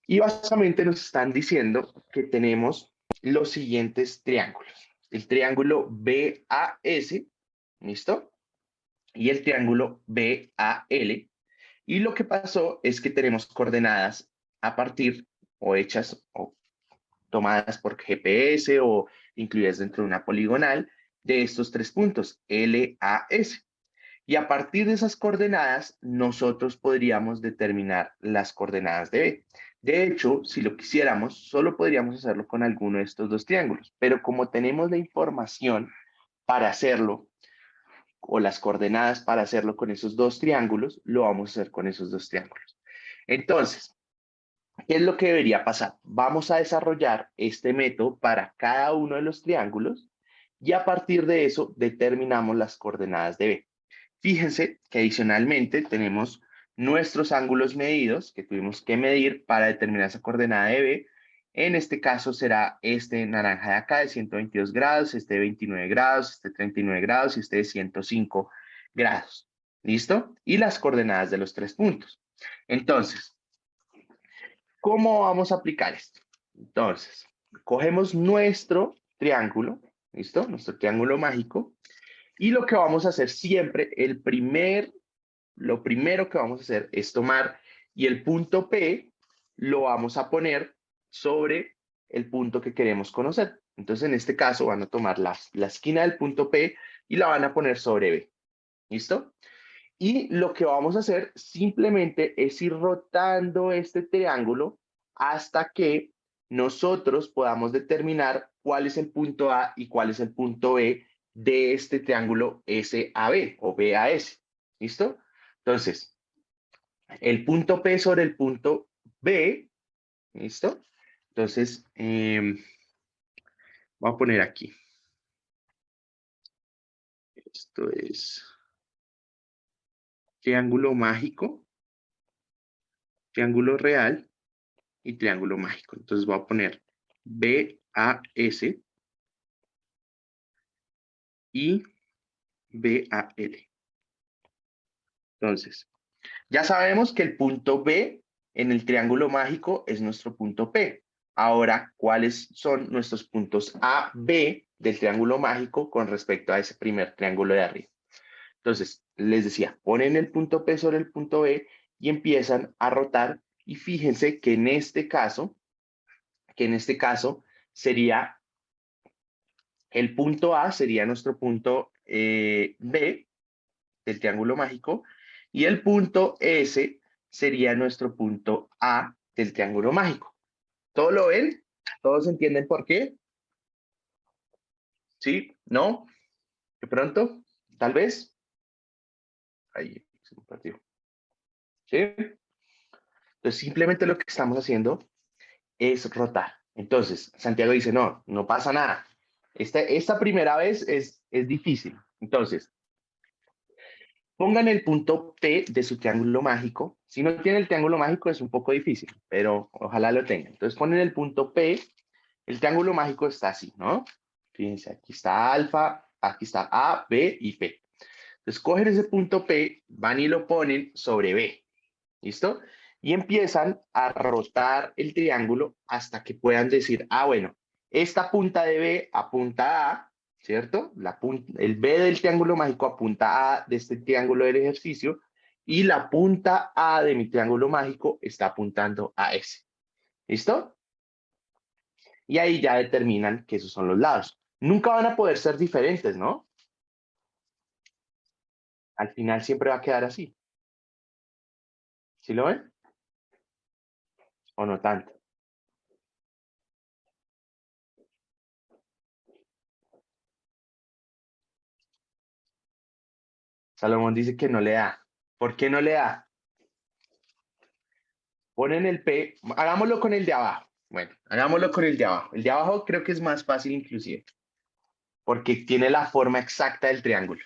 Y básicamente nos están diciendo que tenemos los siguientes triángulos. El triángulo BAS, ¿listo? Y el triángulo BAL. Y lo que pasó es que tenemos coordenadas a partir o hechas o tomadas por GPS o incluidas dentro de una poligonal de estos tres puntos, LAS. Y a partir de esas coordenadas, nosotros podríamos determinar las coordenadas de B. De hecho, si lo quisiéramos, solo podríamos hacerlo con alguno de estos dos triángulos. Pero como tenemos la información para hacerlo, o las coordenadas para hacerlo con esos dos triángulos, lo vamos a hacer con esos dos triángulos. Entonces, ¿qué es lo que debería pasar? Vamos a desarrollar este método para cada uno de los triángulos y a partir de eso determinamos las coordenadas de B. Fíjense que adicionalmente tenemos nuestros ángulos medidos que tuvimos que medir para determinar esa coordenada de B. En este caso será este naranja de acá de 122 grados, este de 29 grados, este de 39 grados y este de 105 grados. ¿Listo? Y las coordenadas de los tres puntos. Entonces, ¿cómo vamos a aplicar esto? Entonces, cogemos nuestro triángulo, ¿listo? Nuestro triángulo mágico. Y lo que vamos a hacer siempre, lo primero que vamos a hacer es tomar y el punto P lo vamos a poner sobre el punto que queremos conocer. Entonces, en este caso, van a tomar la esquina del punto P y la van a poner sobre B. ¿Listo? Y lo que vamos a hacer simplemente es ir rotando este triángulo hasta que nosotros podamos determinar cuál es el punto A y cuál es el punto B de este triángulo SAB o BAS. ¿Listo? Entonces, el punto P sobre el punto B, ¿listo? Entonces, voy a poner aquí. Esto es triángulo mágico, triángulo real y triángulo mágico. Entonces voy a poner BAS y BAL. Entonces, ya sabemos que el punto B en el triángulo mágico es nuestro punto P. Ahora, ¿cuáles son nuestros puntos A, B del triángulo mágico con respecto a ese primer triángulo de arriba? Entonces, les decía, ponen el punto P sobre el punto B y empiezan a rotar. Y fíjense que en este caso sería el punto A, sería nuestro punto B del triángulo mágico, y el punto S sería nuestro punto A del triángulo mágico. ¿Todo lo ven? ¿Todos entienden por qué? ¿Sí? ¿No? ¿De pronto? ¿Tal vez? Ahí se me perdió. ¿Sí? Entonces, simplemente lo que estamos haciendo es rotar. Entonces, Santiago dice, no, no pasa nada. Esta primera vez es difícil. Entonces, pongan el punto P de su triángulo mágico. Si no tienen el triángulo mágico es un poco difícil, pero ojalá lo tengan. Entonces ponen el punto P. El triángulo mágico está así, ¿no? Fíjense, aquí está alfa, aquí está A, B y P. Entonces cogen ese punto P, van y lo ponen sobre B. ¿Listo? Y empiezan a rotar el triángulo hasta que puedan decir, ah, bueno, esta punta de B apunta a, ¿cierto? El B del triángulo mágico apunta a de este triángulo del ejercicio y la punta A de mi triángulo mágico está apuntando a ese. ¿Listo? Y ahí ya determinan que esos son los lados. Nunca van a poder ser diferentes, ¿no? Al final siempre va a quedar así. ¿Sí lo ven? ¿O no tanto? Salomón dice que no le da. ¿Por qué no le da? Ponen el P, hagámoslo con el de abajo. Bueno, hagámoslo con el de abajo. El de abajo creo que es más fácil inclusive, porque tiene la forma exacta del triángulo.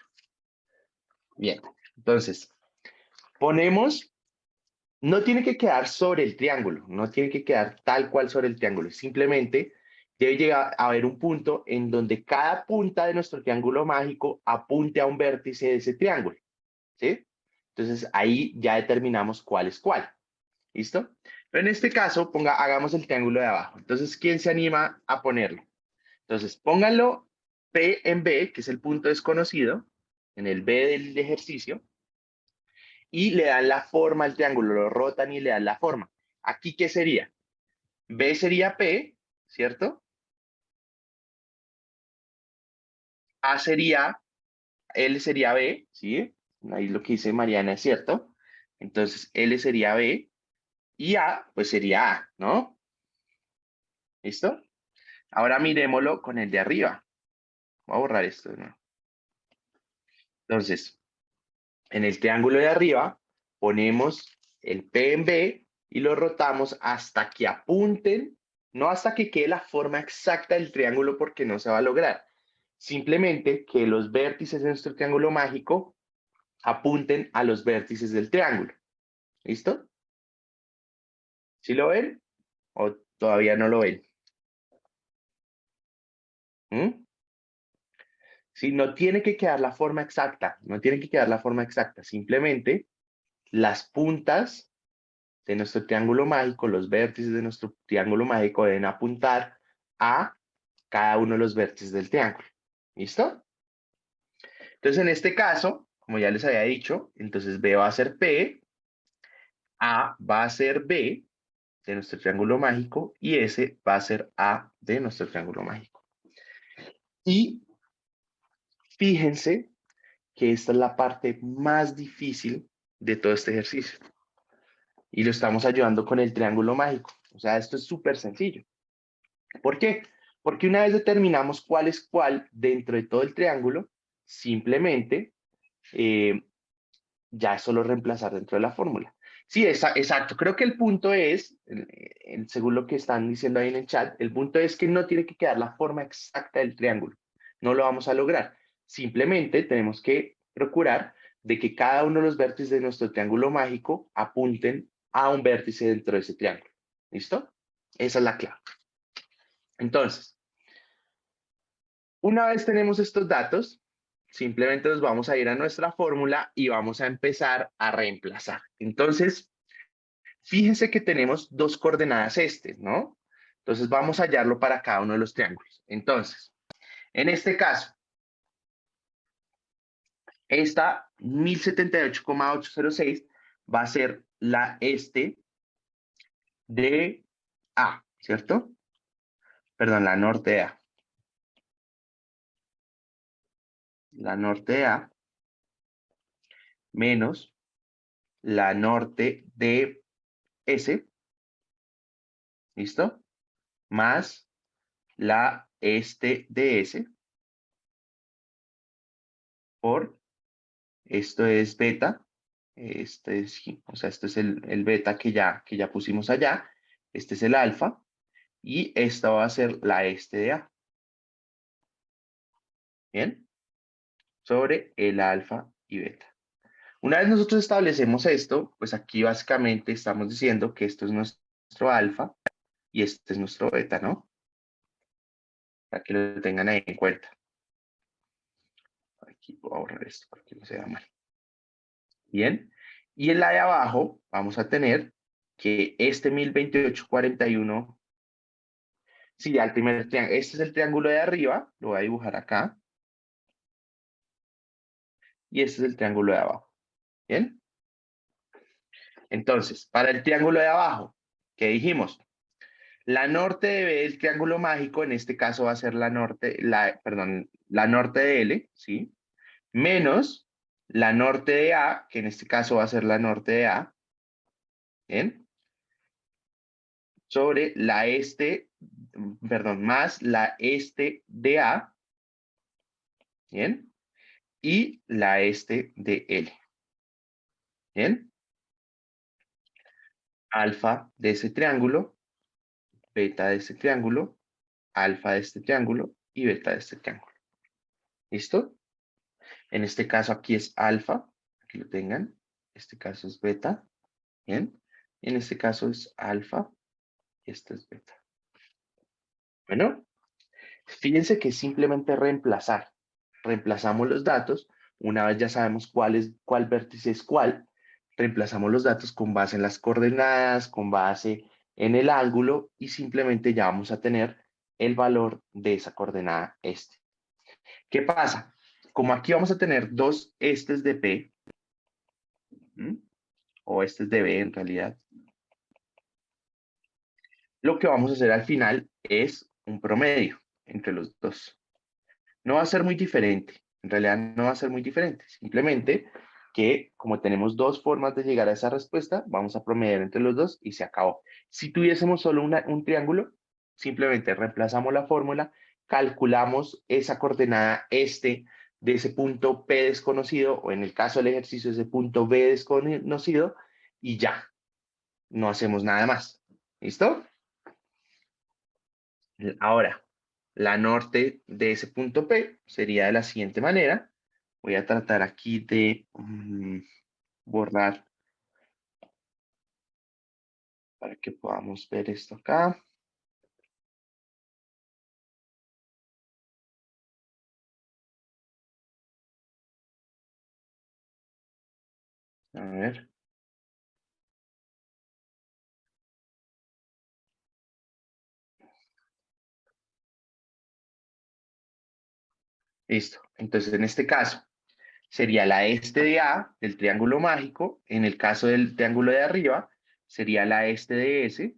Bien, entonces, ponemos, no tiene que quedar sobre el triángulo, no tiene que quedar tal cual sobre el triángulo, simplemente debe llegar a haber un punto en donde cada punta de nuestro triángulo mágico apunte a un vértice de ese triángulo, ¿sí? Entonces ahí ya determinamos cuál es cuál. ¿Listo? Pero en este caso, hagamos el triángulo de abajo. Entonces, ¿quién se anima a ponerlo? Entonces, pónganlo P en B, que es el punto desconocido, en el B del ejercicio, y le dan la forma al triángulo, lo rotan y le dan la forma. ¿Aquí qué sería? B sería P, ¿cierto? A sería, L sería B, ¿sí? Ahí lo que dice Mariana es cierto. Entonces, L sería B y A, pues sería A, ¿no? ¿Listo? Ahora miremoslo con el de arriba. Voy a borrar esto, ¿no? Entonces, en el triángulo de arriba, ponemos el P en B y lo rotamos hasta que apunten, no hasta que quede la forma exacta del triángulo porque no se va a lograr. Simplemente que los vértices de nuestro triángulo mágico apunten a los vértices del triángulo. ¿Listo? ¿Sí lo ven? ¿O todavía no lo ven? ¿Mm? Sí, no tiene que quedar la forma exacta, no tiene que quedar la forma exacta, simplemente las puntas de nuestro triángulo mágico, los vértices de nuestro triángulo mágico deben apuntar a cada uno de los vértices del triángulo. ¿Listo? Entonces, en este caso, como ya les había dicho, entonces B va a ser P, A va a ser B de nuestro triángulo mágico y S va a ser A de nuestro triángulo mágico. Y fíjense que esta es la parte más difícil de todo este ejercicio. Y lo estamos ayudando con el triángulo mágico. O sea, esto es súper sencillo. ¿Por qué? Porque una vez determinamos cuál es cuál dentro de todo el triángulo, simplemente ya es solo reemplazar dentro de la fórmula. Sí, exacto. Creo que el punto es, según lo que están diciendo ahí en el chat, el punto es que no tiene que quedar la forma exacta del triángulo. No lo vamos a lograr. Simplemente tenemos que procurar de que cada uno de los vértices de nuestro triángulo mágico apunten a un vértice dentro de ese triángulo. ¿Listo? Esa es la clave. Entonces, una vez tenemos estos datos, simplemente nos vamos a ir a nuestra fórmula y vamos a empezar a reemplazar. Entonces, fíjense que tenemos dos coordenadas ¿no? Entonces, vamos a hallarlo para cada uno de los triángulos. Entonces, en este caso, esta 1078,806 va a ser la de A, ¿cierto? Perdón, la norte de A. La norte de A menos la norte de S, ¿listo? Más la este de S por, esto es beta, o sea, esto es el beta que ya pusimos allá, este es el alfa, y esta va a ser la este de A. ¿Bien? Sobre el alfa y beta. Una vez nosotros establecemos esto, pues aquí básicamente estamos diciendo que esto es nuestro alfa y este es nuestro beta, ¿no? Para que lo tengan ahí en cuenta. Aquí voy a borrar esto porque no se vea mal. Bien. Y en la de abajo vamos a tener que este 1028,41, sí, al primer triángulo, este es el triángulo de arriba, lo voy a dibujar acá. Y este es el triángulo de abajo. Bien. Entonces, para el triángulo de abajo, ¿qué dijimos? La norte de B del triángulo mágico, en este caso va a ser la norte, perdón, la norte de L, ¿sí? Menos la norte de A, que en este caso va a ser la norte de A, ¿bien? Sobre la este, perdón, más la este de A, ¿bien? Y la este de L, ¿bien? Alfa de ese triángulo, beta de ese triángulo, alfa de este triángulo y beta de este triángulo. ¿Listo? En este caso aquí es alfa, aquí lo tengan. Este caso es beta, ¿bien? En este caso es alfa y este es beta. Bueno, fíjense que es simplemente reemplazar. Reemplazamos los datos. Una vez ya sabemos cuál vértice es cuál, reemplazamos los datos con base en las coordenadas, con base en el ángulo y simplemente ya vamos a tener el valor de esa coordenada este. ¿Qué pasa? Como aquí vamos a tener dos estes de P, o estes de B en realidad, lo que vamos a hacer al final es un promedio entre los dos. No va a ser muy diferente, en realidad no va a ser muy diferente, simplemente que como tenemos dos formas de llegar a esa respuesta, vamos a promediar entre los dos y se acabó. Si tuviésemos solo un triángulo, simplemente reemplazamos la fórmula, calculamos esa coordenada este de ese punto P desconocido, o en el caso del ejercicio ese punto B desconocido, y ya, no hacemos nada más. ¿Listo? Ahora, la norte de ese punto P sería de la siguiente manera. Voy a tratar aquí de borrar para que podamos ver esto acá. A ver. Listo. Entonces, en este caso, sería la este de A del triángulo mágico. En el caso del triángulo de arriba, sería la este de S.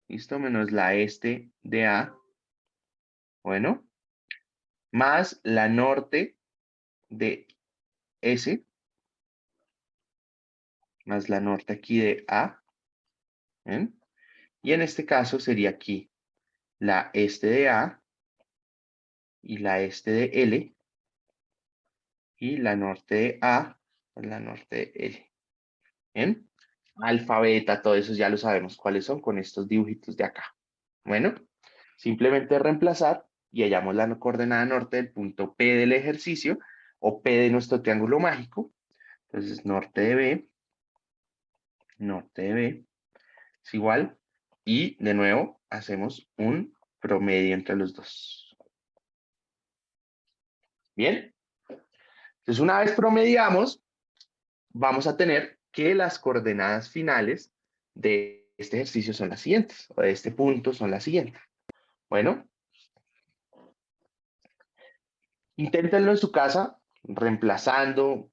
¿Listo? Menos la este de A. Bueno. Más la norte de S. Más la norte aquí de A. ¿Ven? Y en este caso sería aquí la este de A y la este de L y la norte de A y la norte de L. ¿Bien? Alfa, beta, todo eso ya lo sabemos cuáles son con estos dibujitos de acá. Bueno, simplemente reemplazar y hallamos la coordenada norte del punto P del ejercicio o P de nuestro triángulo mágico. Entonces, norte de B es igual. Y de nuevo hacemos un promedio entre los dos. Bien. Entonces, una vez promediamos, vamos a tener que las coordenadas finales de este ejercicio son las siguientes, o de este punto son las siguientes. Bueno, inténtenlo en su casa, reemplazando,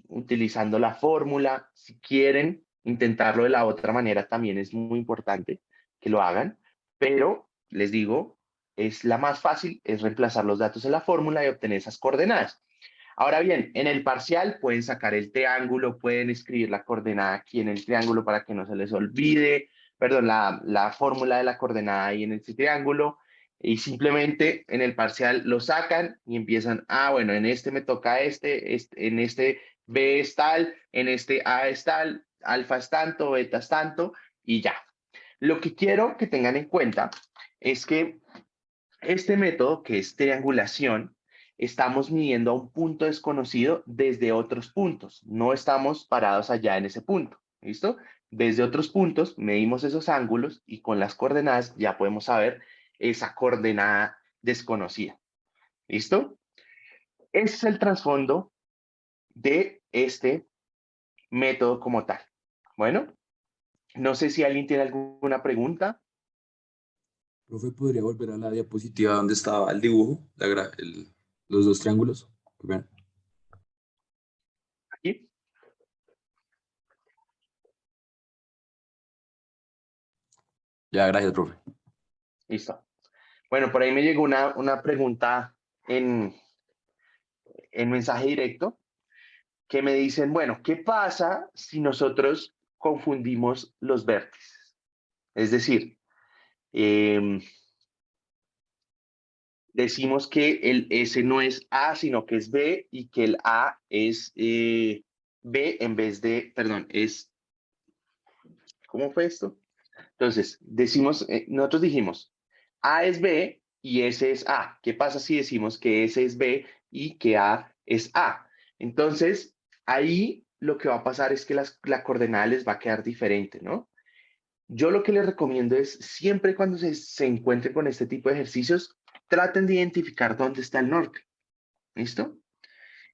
utilizando la fórmula. Si quieren intentarlo de la otra manera, también es muy importante que lo hagan, pero les digo, es la más fácil, es reemplazar los datos en la fórmula y obtener esas coordenadas. Ahora bien, en el parcial pueden sacar el triángulo, pueden escribir la coordenada aquí en el triángulo para que no se les olvide, perdón, la fórmula de la coordenada ahí en este triángulo, y simplemente en el parcial lo sacan y empiezan, bueno, en este me toca en este B es tal, en este A es tal, alfa es tanto, beta es tanto, y ya. Lo que quiero que tengan en cuenta es que este método, que es triangulación, estamos midiendo a un punto desconocido desde otros puntos. No estamos parados allá en ese punto. ¿Listo? Desde otros puntos medimos esos ángulos y con las coordenadas ya podemos saber esa coordenada desconocida. ¿Listo? Ese es el trasfondo de este método como tal. Bueno, no sé si alguien tiene alguna pregunta. Profe, ¿podría volver a la diapositiva donde estaba el dibujo, los dos triángulos? Vean. Aquí. Ya, gracias, profe. Listo. Bueno, por ahí me llegó una pregunta en mensaje directo que me dicen, bueno, ¿qué pasa si nosotros confundimos los vértices? Es decir, decimos que el S no es A, sino que es B y que el A es B en vez de, perdón, ¿cómo fue esto? Entonces, nosotros dijimos, A es B y S es A. ¿Qué pasa si decimos que S es B y que A es A? Entonces, ahí lo que va a pasar es que la coordenada les va a quedar diferente, ¿no? Yo lo que les recomiendo es, siempre cuando se encuentren con este tipo de ejercicios, traten de identificar dónde está el norte. ¿Listo?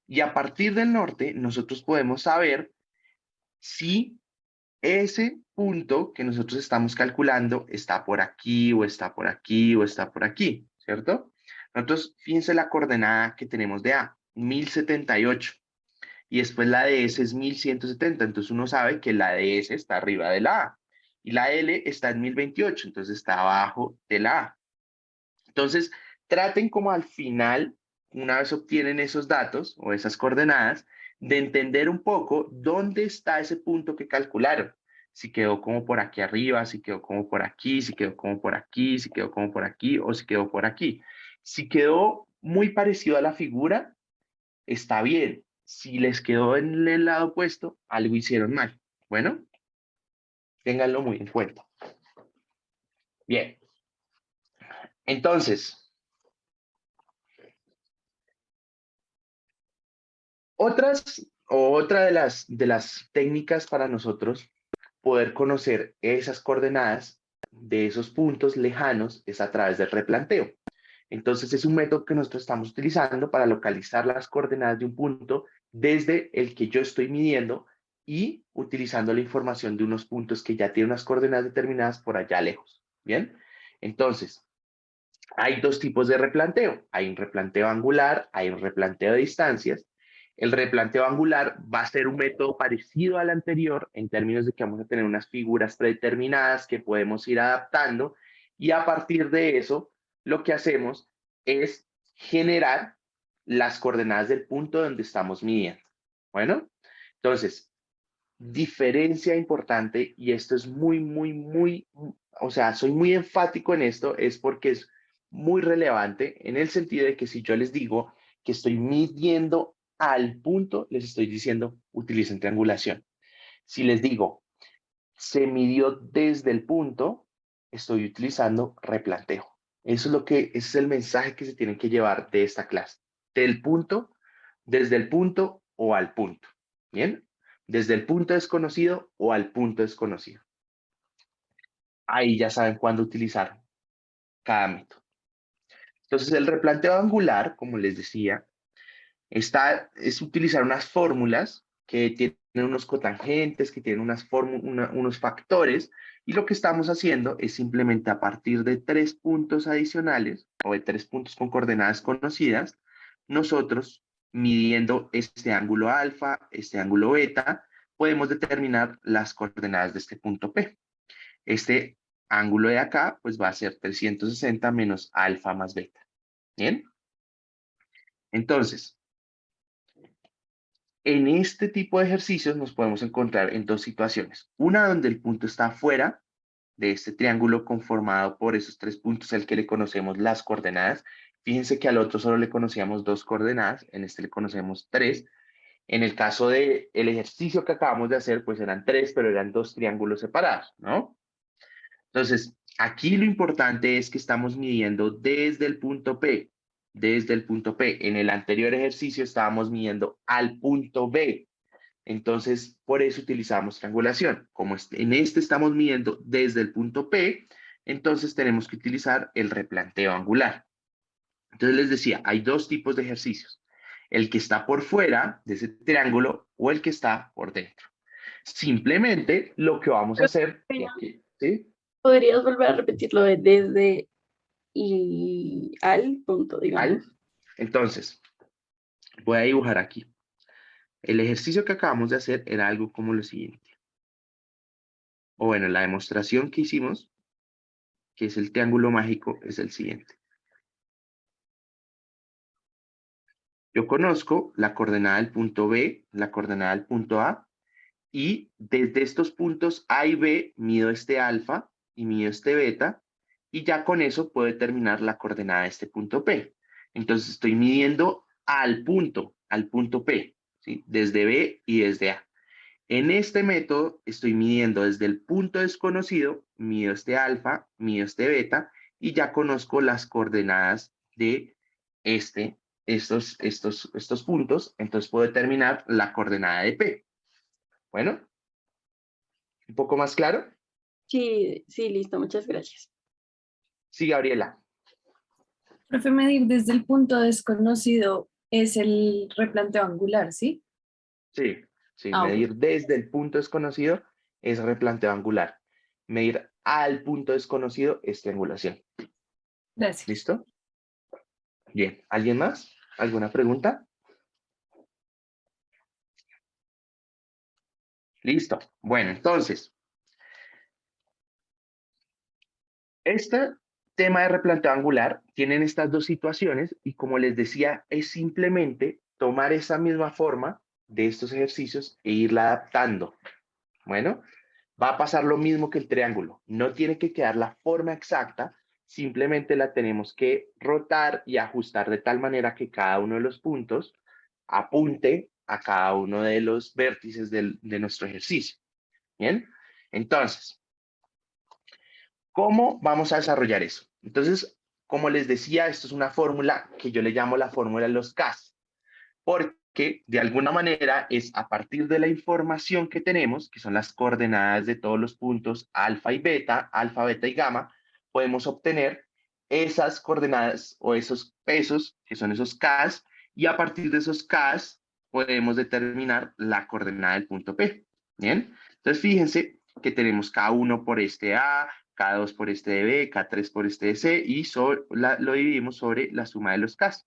Y a partir del norte, nosotros podemos saber si ese punto que nosotros estamos calculando está por aquí, o está por aquí, o está por aquí, ¿cierto? Nosotros, fíjense la coordenada que tenemos de A, 1078, y después la de S es 1170, entonces uno sabe que la de S está arriba de la A, y la L está en 1028, entonces está abajo de la A. Entonces, traten como al final, una vez obtienen esos datos o esas coordenadas, de entender un poco dónde está ese punto que calcularon. Si quedó como por aquí arriba, si quedó como por aquí, si quedó como por aquí, si quedó como por aquí o si quedó por aquí. Si quedó muy parecido a la figura, está bien. Si les quedó en el lado opuesto, algo hicieron mal. Bueno, ténganlo muy en cuenta. Bien. Entonces, otra de las técnicas para nosotros poder conocer esas coordenadas de esos puntos lejanos es a través del replanteo. Entonces es un método que nosotros estamos utilizando para localizar las coordenadas de un punto desde el que yo estoy midiendo y utilizando la información de unos puntos que ya tienen unas coordenadas determinadas por allá lejos. Bien, entonces hay dos tipos de replanteo. Hay un replanteo angular, hay un replanteo de distancias. El replanteo angular va a ser un método parecido al anterior en términos de que vamos a tener unas figuras predeterminadas que podemos ir adaptando y a partir de eso lo que hacemos es generar las coordenadas del punto donde estamos midiendo. Bueno, entonces, diferencia importante y esto es o sea, soy muy enfático en esto, es porque es muy relevante en el sentido de que si yo les digo que estoy midiendo al punto, les estoy diciendo utilicen triangulación. Si les digo se midió desde el punto, estoy utilizando replanteo. Ese es el mensaje que se tienen que llevar de esta clase. Del punto, desde el punto o al punto. ¿Bien? Desde el punto desconocido o al punto desconocido. Ahí ya saben cuándo utilizar cada método. Entonces, el replanteo angular, como les decía, es utilizar unas fórmulas que tienen unos cotangentes, que tienen unos factores, y lo que estamos haciendo es simplemente a partir de 3 puntos adicionales, o de 3 puntos con coordenadas conocidas, nosotros, midiendo este ángulo alfa, este ángulo beta, podemos determinar las coordenadas de este punto P. Este ángulo de acá, pues va a ser 360 menos alfa más beta. ¿Bien? Entonces, en este tipo de ejercicios nos podemos encontrar en dos situaciones. Una donde el punto está fuera de este triángulo conformado por esos 3 puntos al que le conocemos las coordenadas. Fíjense que al otro solo le conocíamos 2 coordenadas, en este le conocemos 3. En el caso del ejercicio que acabamos de hacer, pues eran 3, pero eran 2 triángulos separados, ¿no? Entonces, aquí lo importante es que estamos midiendo desde el punto P, desde el punto P. En el anterior ejercicio estábamos midiendo al punto B. Entonces, por eso utilizamos triangulación. Como en este estamos midiendo desde el punto P, entonces tenemos que utilizar el replanteo angular. Entonces les decía, hay dos tipos de ejercicios. el que está por fuera de ese triángulo o el que está por dentro. Simplemente lo que vamos a hacer de aquí, ¿sí? ¿Podrías volver a repetirlo de desde y al punto, digamos? Entonces, voy a dibujar aquí. El ejercicio que acabamos de hacer era algo como lo siguiente. O bueno, la demostración que hicimos, que es el triángulo mágico, es el siguiente. Yo conozco la coordenada del punto B, la coordenada del punto A, y desde estos puntos A y B mido este alfa y mido este beta, y ya con eso puedo determinar la coordenada de este punto P. Entonces estoy midiendo al punto P, ¿sí? Desde B y desde A. En este método estoy midiendo desde el punto desconocido, mido este alfa, mido este beta, y ya conozco las coordenadas de estos puntos, entonces puedo determinar la coordenada de P. Bueno, ¿un poco más claro? Sí, sí, listo, muchas gracias. Sí, Gabriela. Profe, medir desde el punto desconocido es el replanteo angular, ¿sí? Sí, sí, Ah, ok. medir desde el punto desconocido es replanteo angular. Medir al punto desconocido es triangulación. Gracias. ¿Listo? Bien, ¿alguien más? ¿Alguna pregunta? Listo. Bueno, entonces, este tema de replanteo angular tienen estas dos situaciones y como les decía, es simplemente tomar esa misma forma de estos ejercicios e irla adaptando. Bueno, va a pasar lo mismo que el triángulo. No tiene que quedar la forma exacta, simplemente la tenemos que rotar y ajustar de tal manera que cada uno de los puntos apunte a cada uno de los vértices de nuestro ejercicio. Bien, entonces, ¿cómo vamos a desarrollar eso? Entonces, como les decía, esto es una fórmula que yo le llamo la fórmula de los Ks, porque de alguna manera es a partir de la información que tenemos, que son las coordenadas de todos los puntos alfa y beta, alfa, beta y gamma, podemos obtener esas coordenadas o esos pesos, que son esos Ks, y a partir de esos Ks podemos determinar la coordenada del punto P. Bien, entonces fíjense que tenemos K1 por este A, K2 por este de B, K3 por este de C, y lo dividimos sobre la suma de los Ks.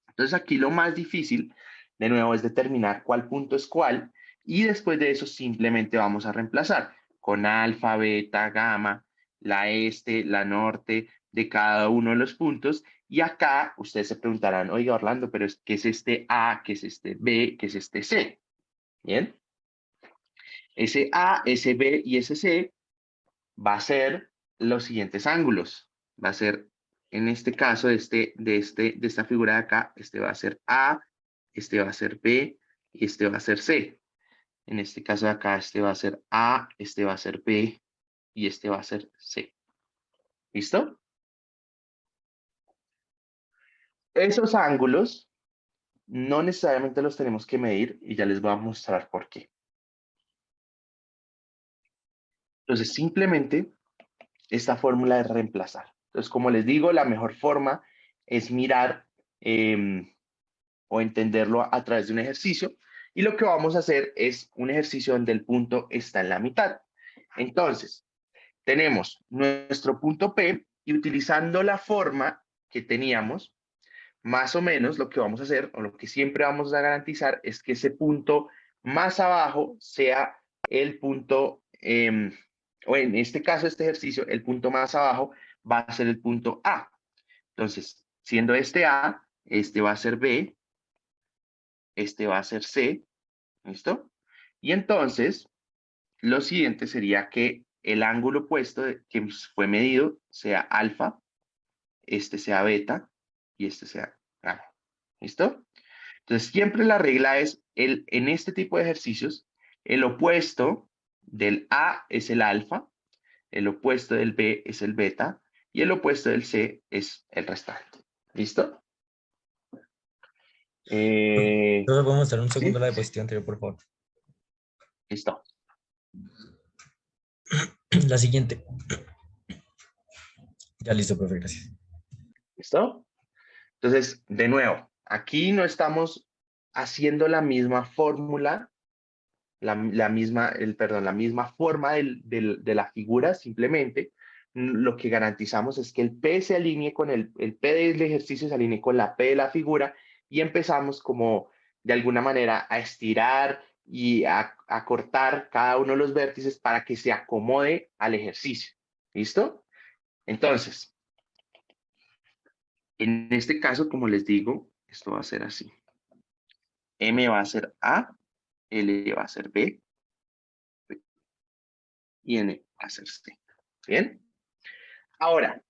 Entonces aquí lo más difícil, de nuevo, es determinar cuál punto es cuál y después de eso simplemente vamos a reemplazar con alfa, beta, gamma, la este, la norte de cada uno de los puntos y acá ustedes se preguntarán, oiga Orlando, pero ¿qué es este A, qué es este B, qué es este C? Bien, ese A, ese B y ese C va a ser los siguientes ángulos. Va a ser, en este caso, de esta figura de acá, este va a ser A, este va a ser B y este va a ser C. En este caso de acá, este va a ser A, este va a ser B y este va a ser C. ¿Listo? Esos ángulos no necesariamente los tenemos que medir y ya les voy a mostrar por qué. Entonces, simplemente esta fórmula de reemplazar. Entonces, como les digo, la mejor forma es mirar o entenderlo a través de un ejercicio. Y lo que vamos a hacer es un ejercicio donde el punto está en la mitad. Entonces, tenemos nuestro punto P y utilizando la forma que teníamos, más o menos lo que vamos a hacer, o lo que siempre vamos a garantizar, es que ese punto más abajo sea el punto, o en este caso, este ejercicio, el punto más abajo va a ser el punto A. Entonces, siendo este A, este va a ser B, este va a ser C, ¿listo? Y entonces, lo siguiente sería que el ángulo opuesto que fue medido sea alfa, este sea beta y este sea gamma, ¿listo? Entonces, siempre la regla es, en este tipo de ejercicios, el opuesto del A es el alfa, el opuesto del B es el beta y el opuesto del C es el restante. ¿Listo? ¿Entonces podemos mostrar un segundo ¿Sí? la diapositiva anterior, por favor? Listo. La siguiente. Ya listo, profe, gracias. ¿Listo? Entonces, de nuevo, aquí no estamos haciendo la misma fórmula, la misma forma de la figura, simplemente lo que garantizamos es que el P se alinee con el P del ejercicio se alinee con la P de la figura y empezamos como de alguna manera a estirar y a cortar cada uno de los vértices para que se acomode al ejercicio. ¿Listo? Entonces, en este caso, como les digo, esto va a ser así. M va a ser A, L va a ser B, y N va a ser C. ¿Bien? Ahora,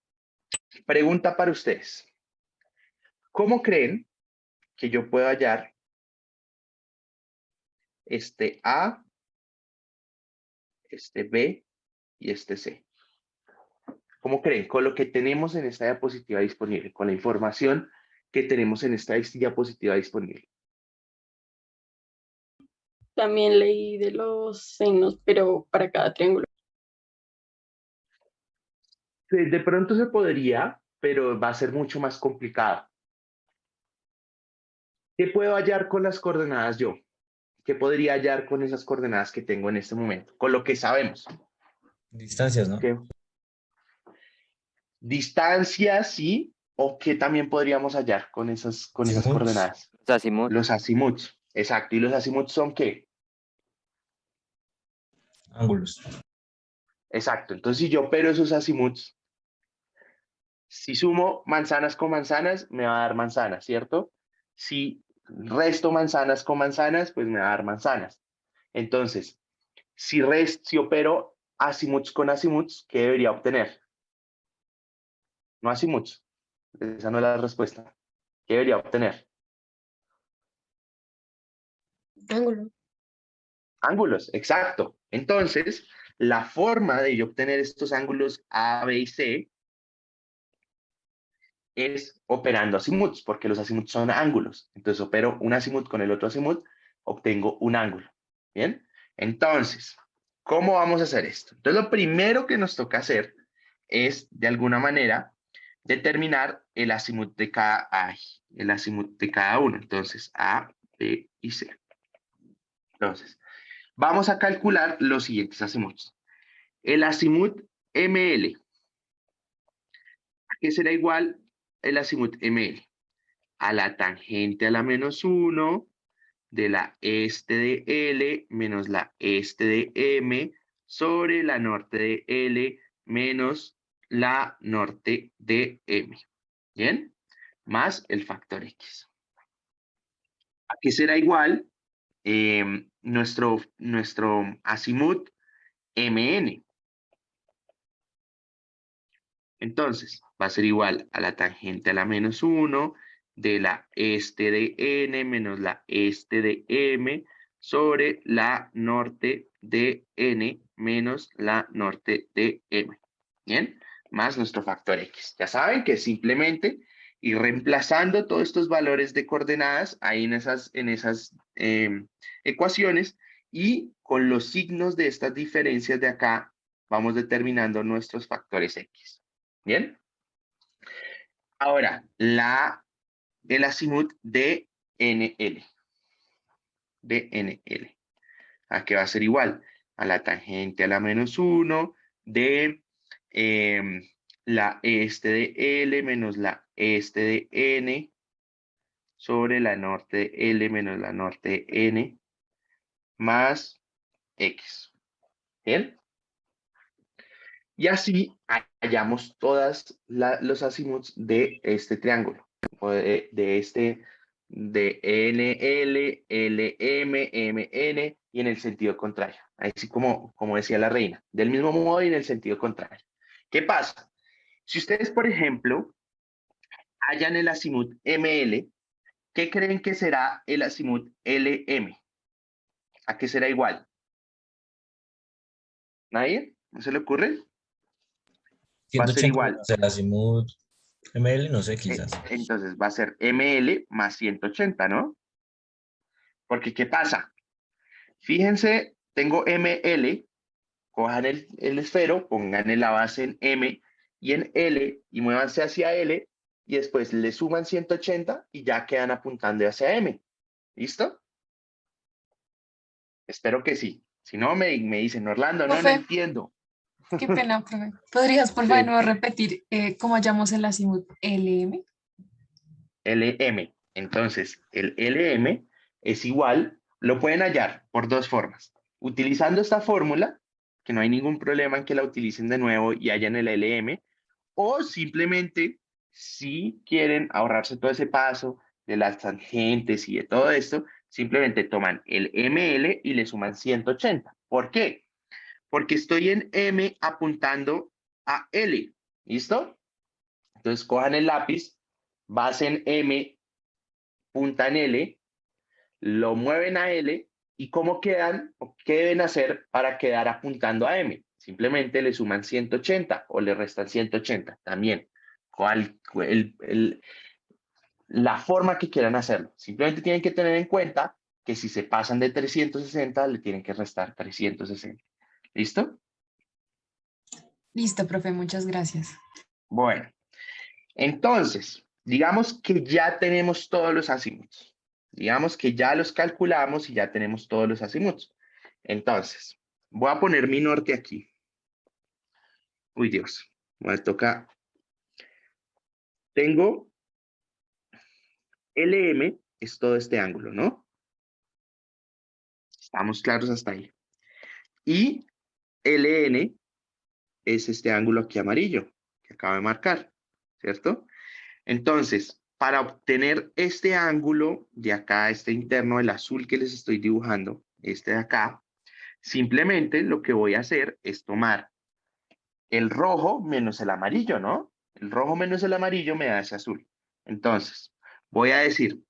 pregunta para ustedes. ¿Cómo creen que yo puedo hallar este A, este B y este C? ¿Cómo creen? Con lo que tenemos en esta diapositiva disponible, con la información que tenemos en esta diapositiva disponible. También leí de los senos, pero para cada triángulo. De pronto se podría, pero va a ser mucho más complicado. ¿Qué puedo hallar con las coordenadas yo? ¿Qué podría hallar con esas coordenadas que tengo en este momento? Con lo que sabemos. Distancias, ¿no? ¿Qué? Distancias, sí, o qué también podríamos hallar con esas Azimuts. coordenadas. Los azimuts. Los azimuts, exacto. ¿Y los azimuts son qué? Ángulos. Exacto. Entonces, si yo opero esos azimuts, si sumo manzanas con manzanas, me va a dar manzanas, ¿cierto? Si resto manzanas con manzanas, pues me va a dar manzanas. Entonces, si opero azimuts con azimuts, ¿qué debería obtener? No azimuts. Esa no es la respuesta. ¿Qué debería obtener? Ángulo. Ángulos, exacto. Entonces, la forma de yo obtener estos ángulos A, B y C es operando azimuts, porque los azimuts son ángulos. Entonces, opero un azimut con el otro azimut, obtengo un ángulo. ¿Bien? Entonces, ¿cómo vamos a hacer esto? Entonces, lo primero que nos toca hacer es, de alguna manera, determinar el azimut de el azimut de cada uno. Entonces, A, B y C. Entonces, vamos a calcular los siguientes azimuts. El azimut ML. ¿A qué será igual el azimut ML? A la tangente a la -1 de la este de L menos la este de M sobre la norte de L menos la norte de M. ¿Bien? Más el factor X. ¿A qué será igual nuestro azimut MN? Entonces, va a ser igual a la tangente a la -1 de la este de N menos la este de M sobre la norte de N menos la norte de M. ¿Bien? Más nuestro factor X. Ya saben que simplemente ir reemplazando todos estos valores de coordenadas ahí en esas ecuaciones y con los signos de estas diferencias de acá vamos determinando nuestros factores X. ¿Bien? Ahora, el azimut de NL. De NL. ¿A qué va a ser igual? A la tangente a la -1 de la este de L menos la este de N sobre la norte de L menos la norte de N más X. ¿Bien? Y así hallamos todos los azimuts de este triángulo, o de NL, LM, MN y en el sentido contrario. Así como decía la reina, del mismo modo y en el sentido contrario. ¿Qué pasa? Si ustedes, por ejemplo, hallan el azimut ML, ¿qué creen que será el azimut LM? ¿A qué será igual? ¿Nadie? ¿No se le ocurre? Va a ser 180 igual. menos el azimut ML, no sé, quizás. Entonces va a ser ML más 180, ¿no? Porque, ¿qué pasa? Fíjense, tengo ML, cojan el esfero, pongan la base en M y en L y muévanse hacia L y después le suman 180 y ya quedan apuntando hacia M. ¿Listo? Espero que sí. Si no, me dicen, Orlando, no Profe. entiendo. Qué pena, profe. ¿Podrías, por Sí. favor, de nuevo repetir cómo hallamos el azimut LM? LM. Entonces, el LM es igual, lo pueden hallar por dos formas. Utilizando esta fórmula, que no hay ningún problema en que la utilicen de nuevo y hallan el LM, o simplemente, si quieren ahorrarse todo ese paso de las tangentes y de todo esto, simplemente toman el ML y le suman 180. ¿Por qué? Porque estoy en M apuntando a L. ¿Listo? Entonces, cojan el lápiz, basen M, punta en L, lo mueven a L, y ¿cómo quedan? ¿O qué deben hacer para quedar apuntando a M? Simplemente le suman 180 o le restan 180 también. La forma que quieran hacerlo. Simplemente tienen que tener en cuenta que si se pasan de 360, le tienen que restar 360. ¿Listo? Listo, profe, muchas gracias. Bueno, entonces, digamos que ya tenemos todos los azimuts. Digamos que ya los calculamos y ya tenemos todos los azimuts. Entonces, voy a poner mi norte aquí. Uy, Dios, me toca. Tengo LM, es todo este ángulo, ¿no? Estamos claros hasta ahí. Y LN es este ángulo aquí amarillo que acabo de marcar, ¿cierto? Entonces, para obtener este ángulo de acá, este interno, el azul que les estoy dibujando, este de acá, simplemente lo que voy a hacer es tomar el rojo menos el amarillo, ¿no? El rojo menos el amarillo me da ese azul. Entonces, voy a decir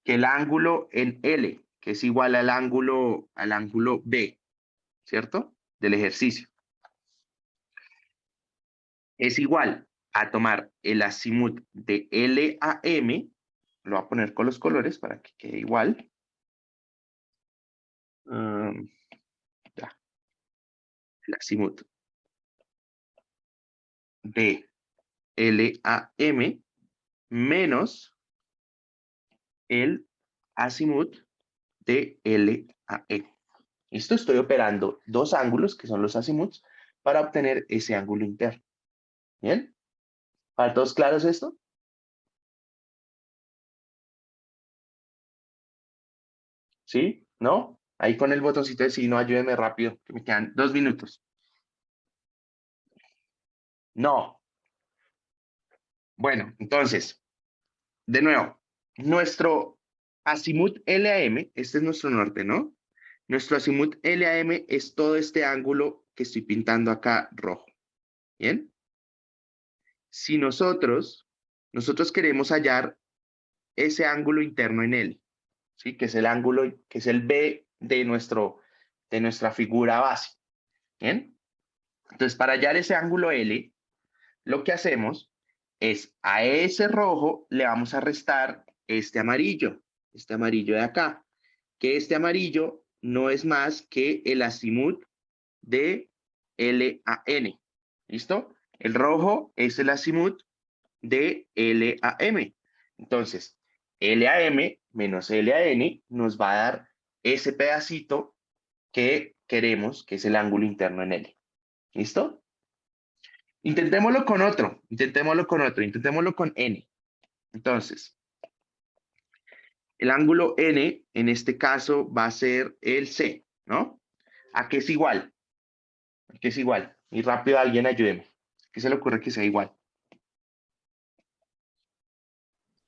que el ángulo en L, que es igual al ángulo B, ¿cierto? Del ejercicio, es igual a tomar el azimut de L a M, lo voy a poner con los colores para que quede igual. Ya. El azimut de L a M menos el azimut de L a E. Esto estoy operando dos ángulos, que son los azimuts, para obtener ese ángulo interno. ¿Bien? ¿Para todos claros esto? ¿Sí? ¿No? Ahí con el botoncito de sí, no, ayúdenme rápido, que me quedan 2 minutos. No. Bueno, entonces, de nuevo, nuestro azimut LAM, este es nuestro norte, ¿no? Nuestro azimut LAM es todo este ángulo que estoy pintando acá rojo. ¿Bien? Si nosotros queremos hallar ese ángulo interno en L, ¿sí? Que es el ángulo, que es el B de nuestra figura base. ¿Bien? Entonces, para hallar ese ángulo L, lo que hacemos es a ese rojo le vamos a restar este amarillo de acá, que este amarillo no es más que el azimut de L a N. ¿Listo? El rojo es el azimut de L a M. Entonces, L a M menos L a N nos va a dar ese pedacito que queremos, que es el ángulo interno en L. ¿Listo? Intentémoslo con otro, intentémoslo con N. Entonces, el ángulo N, en este caso, va a ser el C, ¿no? ¿A qué es igual? ¿A qué es igual? Y rápido alguien ayúdeme. ¿Qué se le ocurre que sea igual?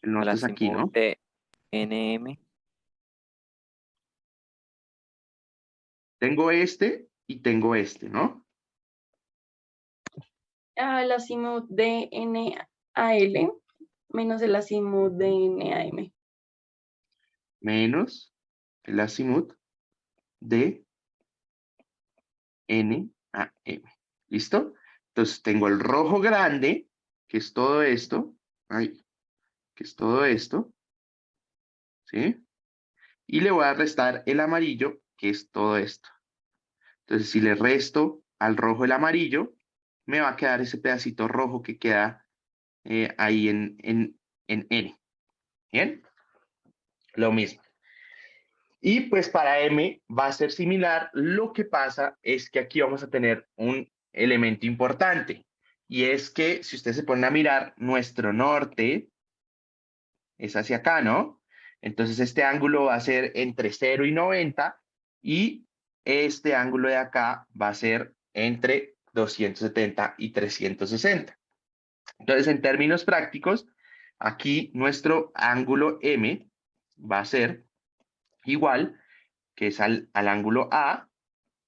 El Al norte es aquí, azimut ¿no? de NM Tengo este y tengo este, ¿no? El azimut de N a L menos el azimut de N a M. Menos el azimut de N a M. ¿Listo? Entonces tengo el rojo grande, que es todo esto. Ay, que es todo esto. ¿Sí? Y le voy a restar el amarillo, que es todo esto. Entonces, si le resto al rojo el amarillo, me va a quedar ese pedacito rojo que queda ahí en N. ¿Bien? Lo mismo. Y pues para M va a ser similar. Lo que pasa es que aquí vamos a tener un elemento importante. Y es que si ustedes se ponen a mirar, nuestro norte es hacia acá, ¿no? Entonces este ángulo va a ser entre 0 y 90 y este ángulo de acá va a ser entre 270 y 360. Entonces, en términos prácticos, aquí nuestro ángulo M va a ser igual, que es al ángulo A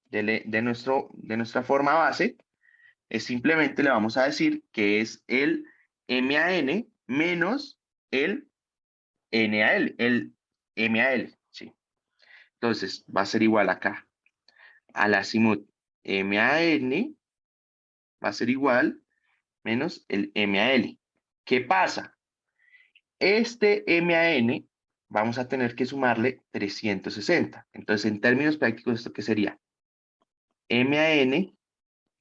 de nuestra forma base. Es simplemente le vamos a decir que es el M a N menos el N a L, el M a L, ¿sí? Entonces, va a ser igual acá al azimut M a N, va a ser igual menos el M a L. ¿Qué pasa? Este M a N vamos a tener que sumarle 360. Entonces, en términos prácticos, ¿esto qué sería? M a N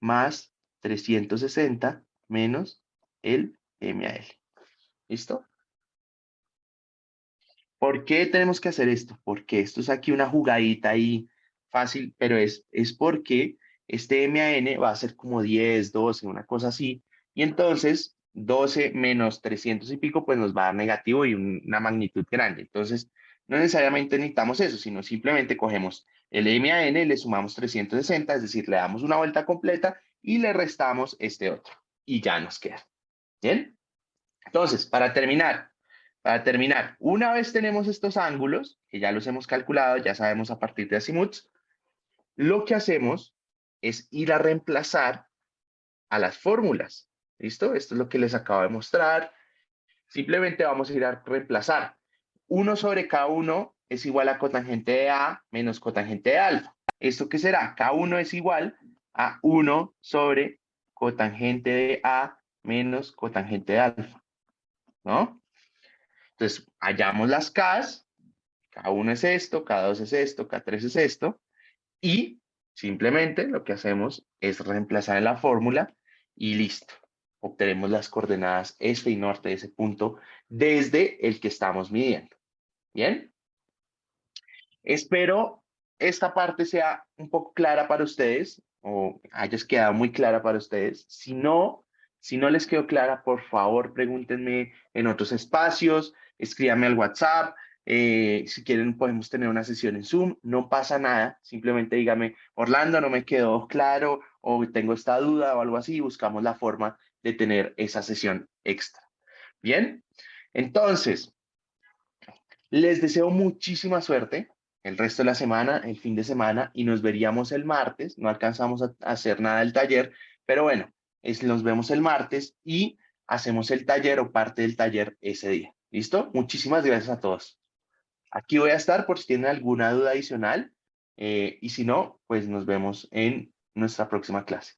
más 360 menos el M a L. ¿Listo? ¿Por qué tenemos que hacer esto? Porque esto es aquí una jugadita ahí fácil, pero es porque este M a N va a ser como 10, 12, una cosa así. Y entonces 12 menos 300 y pico, pues nos va a dar negativo y una magnitud grande. Entonces, no necesariamente necesitamos eso, sino simplemente cogemos el M a N, le sumamos 360, es decir, le damos una vuelta completa y le restamos este otro. Y ya nos queda. ¿Bien? Entonces, para terminar, una vez tenemos estos ángulos, que ya los hemos calculado, ya sabemos a partir de azimuts, lo que hacemos es ir a reemplazar a las fórmulas. ¿Listo? Esto es lo que les acabo de mostrar. Simplemente vamos a ir a reemplazar. 1 sobre K1 es igual a cotangente de A menos cotangente de alfa. ¿Esto qué será? K1 es igual a 1 sobre cotangente de A menos cotangente de alfa, ¿no? Entonces, hallamos las Ks, K1 es esto, K2 es esto, K3 es esto, y simplemente lo que hacemos es reemplazar en la fórmula y listo. Obtenemos las coordenadas este y norte de ese punto desde el que estamos midiendo. ¿Bien? Espero esta parte sea un poco clara para ustedes o haya quedado muy clara para ustedes. Si no les quedó clara, por favor, pregúntenme en otros espacios, escríbanme al WhatsApp. Si quieren, podemos tener una sesión en Zoom. No pasa nada. Simplemente dígame, Orlando, no me quedó claro o tengo esta duda o algo así. Y buscamos la forma de tener esa sesión extra. Bien, entonces, les deseo muchísima suerte el resto de la semana, el fin de semana, y nos veríamos el martes. No alcanzamos a hacer nada del taller, pero bueno, nos vemos el martes y hacemos el taller o parte del taller ese día. ¿Listo? Muchísimas gracias a todos. Aquí voy a estar por si tienen alguna duda adicional y si no, pues nos vemos en nuestra próxima clase.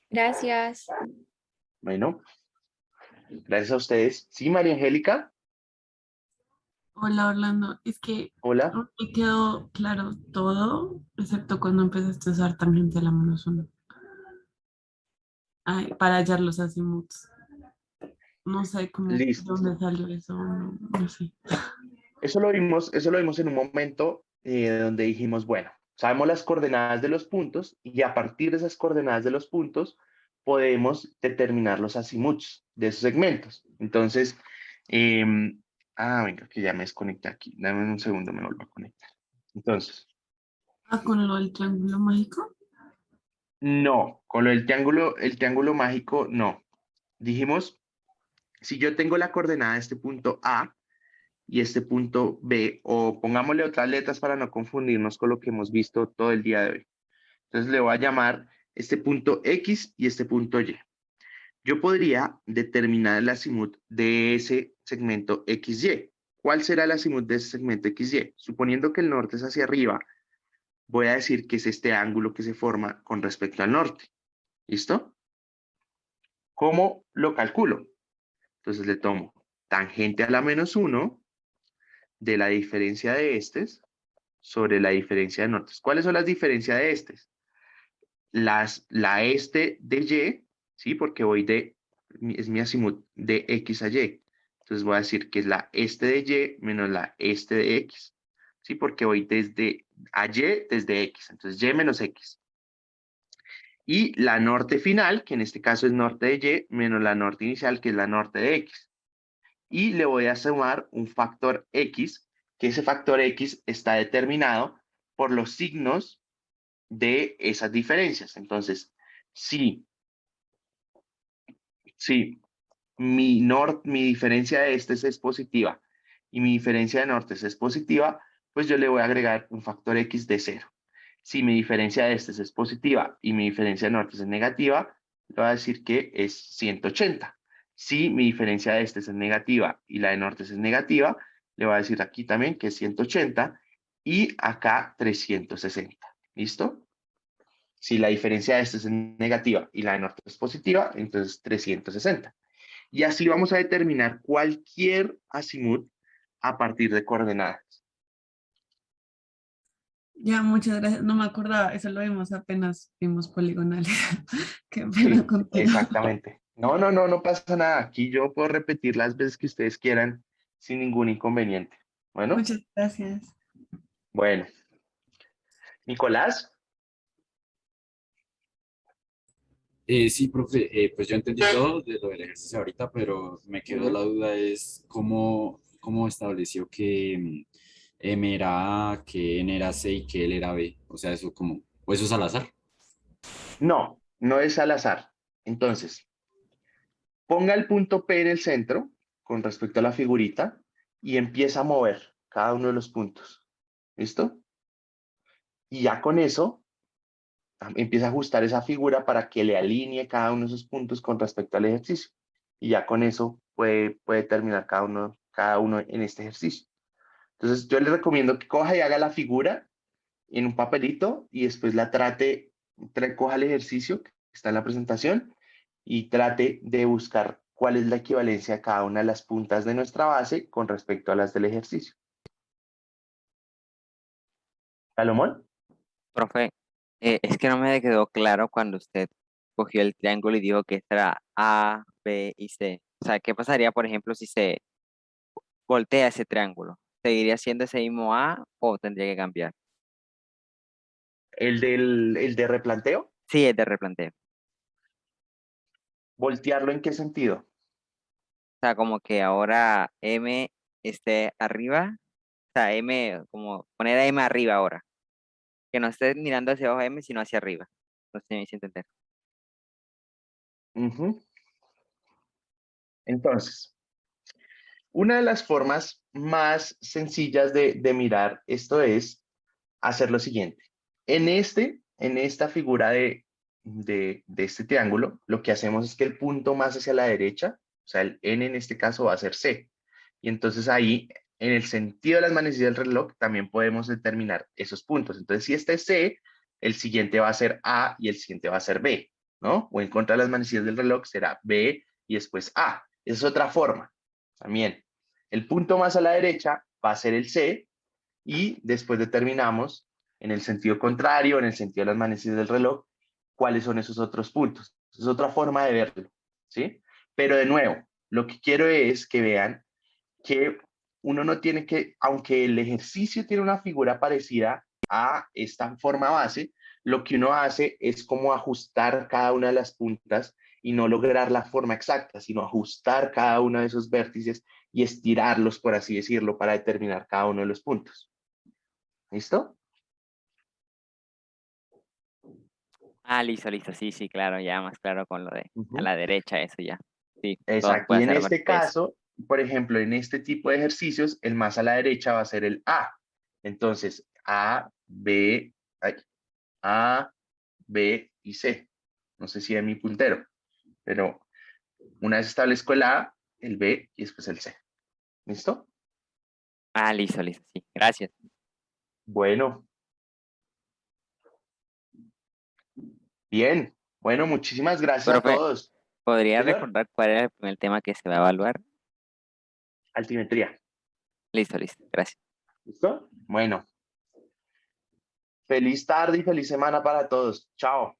Gracias. Bueno, gracias a ustedes. Sí, María Angélica. Hola Orlando, es que Hola. no me quedó claro todo, excepto cuando empezaste a usar tangente a la -1. Ay, para hallar los azimuts. No sé cómo, de Listo. dónde salió eso, no sé. Eso lo vimos en un momento donde dijimos, bueno, sabemos las coordenadas de los puntos y a partir de esas coordenadas de los puntos podemos determinar los azimuts de esos segmentos. Entonces, venga, que ya me desconecté aquí. Dame un segundo, me vuelvo a conectar. Entonces, Con lo del triángulo mágico. no, con lo del el triángulo mágico, no. Dijimos, si yo tengo la coordenada de este punto A, y este punto B, o pongámosle otras letras para no confundirnos con lo que hemos visto todo el día de hoy. Entonces le voy a llamar este punto X y este punto Y. Yo podría determinar el azimut de ese segmento XY. ¿Cuál será el azimut de ese segmento XY? Suponiendo que el norte es hacia arriba, voy a decir que es este ángulo que se forma con respecto al norte. ¿Listo? ¿Cómo lo calculo? Entonces le tomo tangente a la -1 de la diferencia de estos sobre la diferencia de nortes. ¿Cuáles son las diferencias de estos? La este de Y, ¿sí? Porque voy de es mi azimut de X a Y. Entonces voy a decir que es la este de Y menos la este de X. ¿Sí? Porque voy desde a Y desde X. Entonces Y menos X. Y la norte final, que en este caso es norte de Y, menos la norte inicial, que es la norte de X. Y le voy a sumar un factor X, que ese factor X está determinado por los signos de esas diferencias. Entonces, si mi diferencia de este es positiva y mi diferencia de norte es positiva, pues yo le voy a agregar un factor X de 0. Si mi diferencia de este es positiva y mi diferencia de norte es negativa, le voy a decir que es 180. Si mi diferencia de este es negativa y la de norte es negativa, le voy a decir aquí también que es 180 y acá 360. ¿Listo? Si la diferencia de este es negativa y la de norte es positiva, entonces 360. Y así vamos a determinar cualquier azimut a partir de coordenadas. Ya, muchas gracias. No me acordaba, eso lo vimos apenas vimos poligonales. Qué Sí, pena contigo. exactamente. No pasa nada. Aquí yo puedo repetir las veces que ustedes quieran sin ningún inconveniente. Bueno, Muchas gracias. bueno. Nicolás, Sí, profe, pues yo entendí todo de lo del ejercicio ahorita, pero me quedó la duda es cómo estableció que M era A, que N era C y que L era B. O sea, eso como, o eso es al azar. no es al azar. Entonces, ponga el punto P en el centro con respecto a la figurita y empieza a mover cada uno de los puntos. ¿Listo? Y ya con eso empieza a ajustar esa figura para que le alinee cada uno de esos puntos con respecto al ejercicio. Y ya con eso puede terminar cada uno en este ejercicio. Entonces yo le recomiendo que coja y haga la figura en un papelito y después coja el ejercicio que está en la presentación y trate de buscar cuál es la equivalencia a cada una de las puntas de nuestra base con respecto a las del ejercicio. ¿Salomón? Profe, es que no me quedó claro cuando usted cogió el triángulo y dijo que este era A, B y C. O sea, ¿qué pasaría, por ejemplo, si se voltea ese triángulo? ¿Seguiría siendo ese mismo A o tendría que cambiar? ¿El de replanteo? Sí, es de replanteo. ¿Voltearlo en qué sentido? O sea, como que ahora M esté arriba. O sea, M, como poner a M arriba ahora. Que no esté mirando hacia abajo M, sino hacia arriba. No sé si me hice entender. Ujú. Entonces, una de las formas más sencillas de mirar esto es hacer lo siguiente. En esta figura de este triángulo, lo que hacemos es que el punto más hacia la derecha, o sea, el N en este caso va a ser C. Y entonces ahí, en el sentido de las manecillas del reloj, también podemos determinar esos puntos. Entonces, si este es C, el siguiente va a ser A y el siguiente va a ser B, ¿no? O en contra de las manecillas del reloj será B y después A. Esa es otra forma también. El punto más a la derecha va a ser el C y después determinamos en el sentido contrario, en el sentido de las manecillas del reloj, cuáles son esos otros puntos. Es otra forma de verlo, ¿sí? Pero de nuevo, lo que quiero es que vean que uno no tiene que, aunque el ejercicio tiene una figura parecida a esta forma base, lo que uno hace es como ajustar cada una de las puntas y no lograr la forma exacta, sino ajustar cada uno de esos vértices y estirarlos, por así decirlo, para determinar cada uno de los puntos. ¿Listo? Ah, listo, listo. Sí, sí, claro, ya más claro con lo de a Ujú. la derecha, eso ya. Sí, todo se Exacto. puede Y en hacer con este peso. caso, por ejemplo, en este tipo de ejercicios, el más a la derecha va a ser el A. Entonces, A, B y C. No sé si es mi puntero, pero una vez establezco el A, el B y después el C. ¿Listo? Ah, listo, listo, sí. Gracias. Bueno, bien. Bueno, muchísimas gracias a Profe, todos. ¿podría Señor, recordar cuál era el primer tema que se va a evaluar? altimetría. Listo, listo. Gracias. ¿Listo? Bueno, feliz tarde y feliz semana para todos. Chao.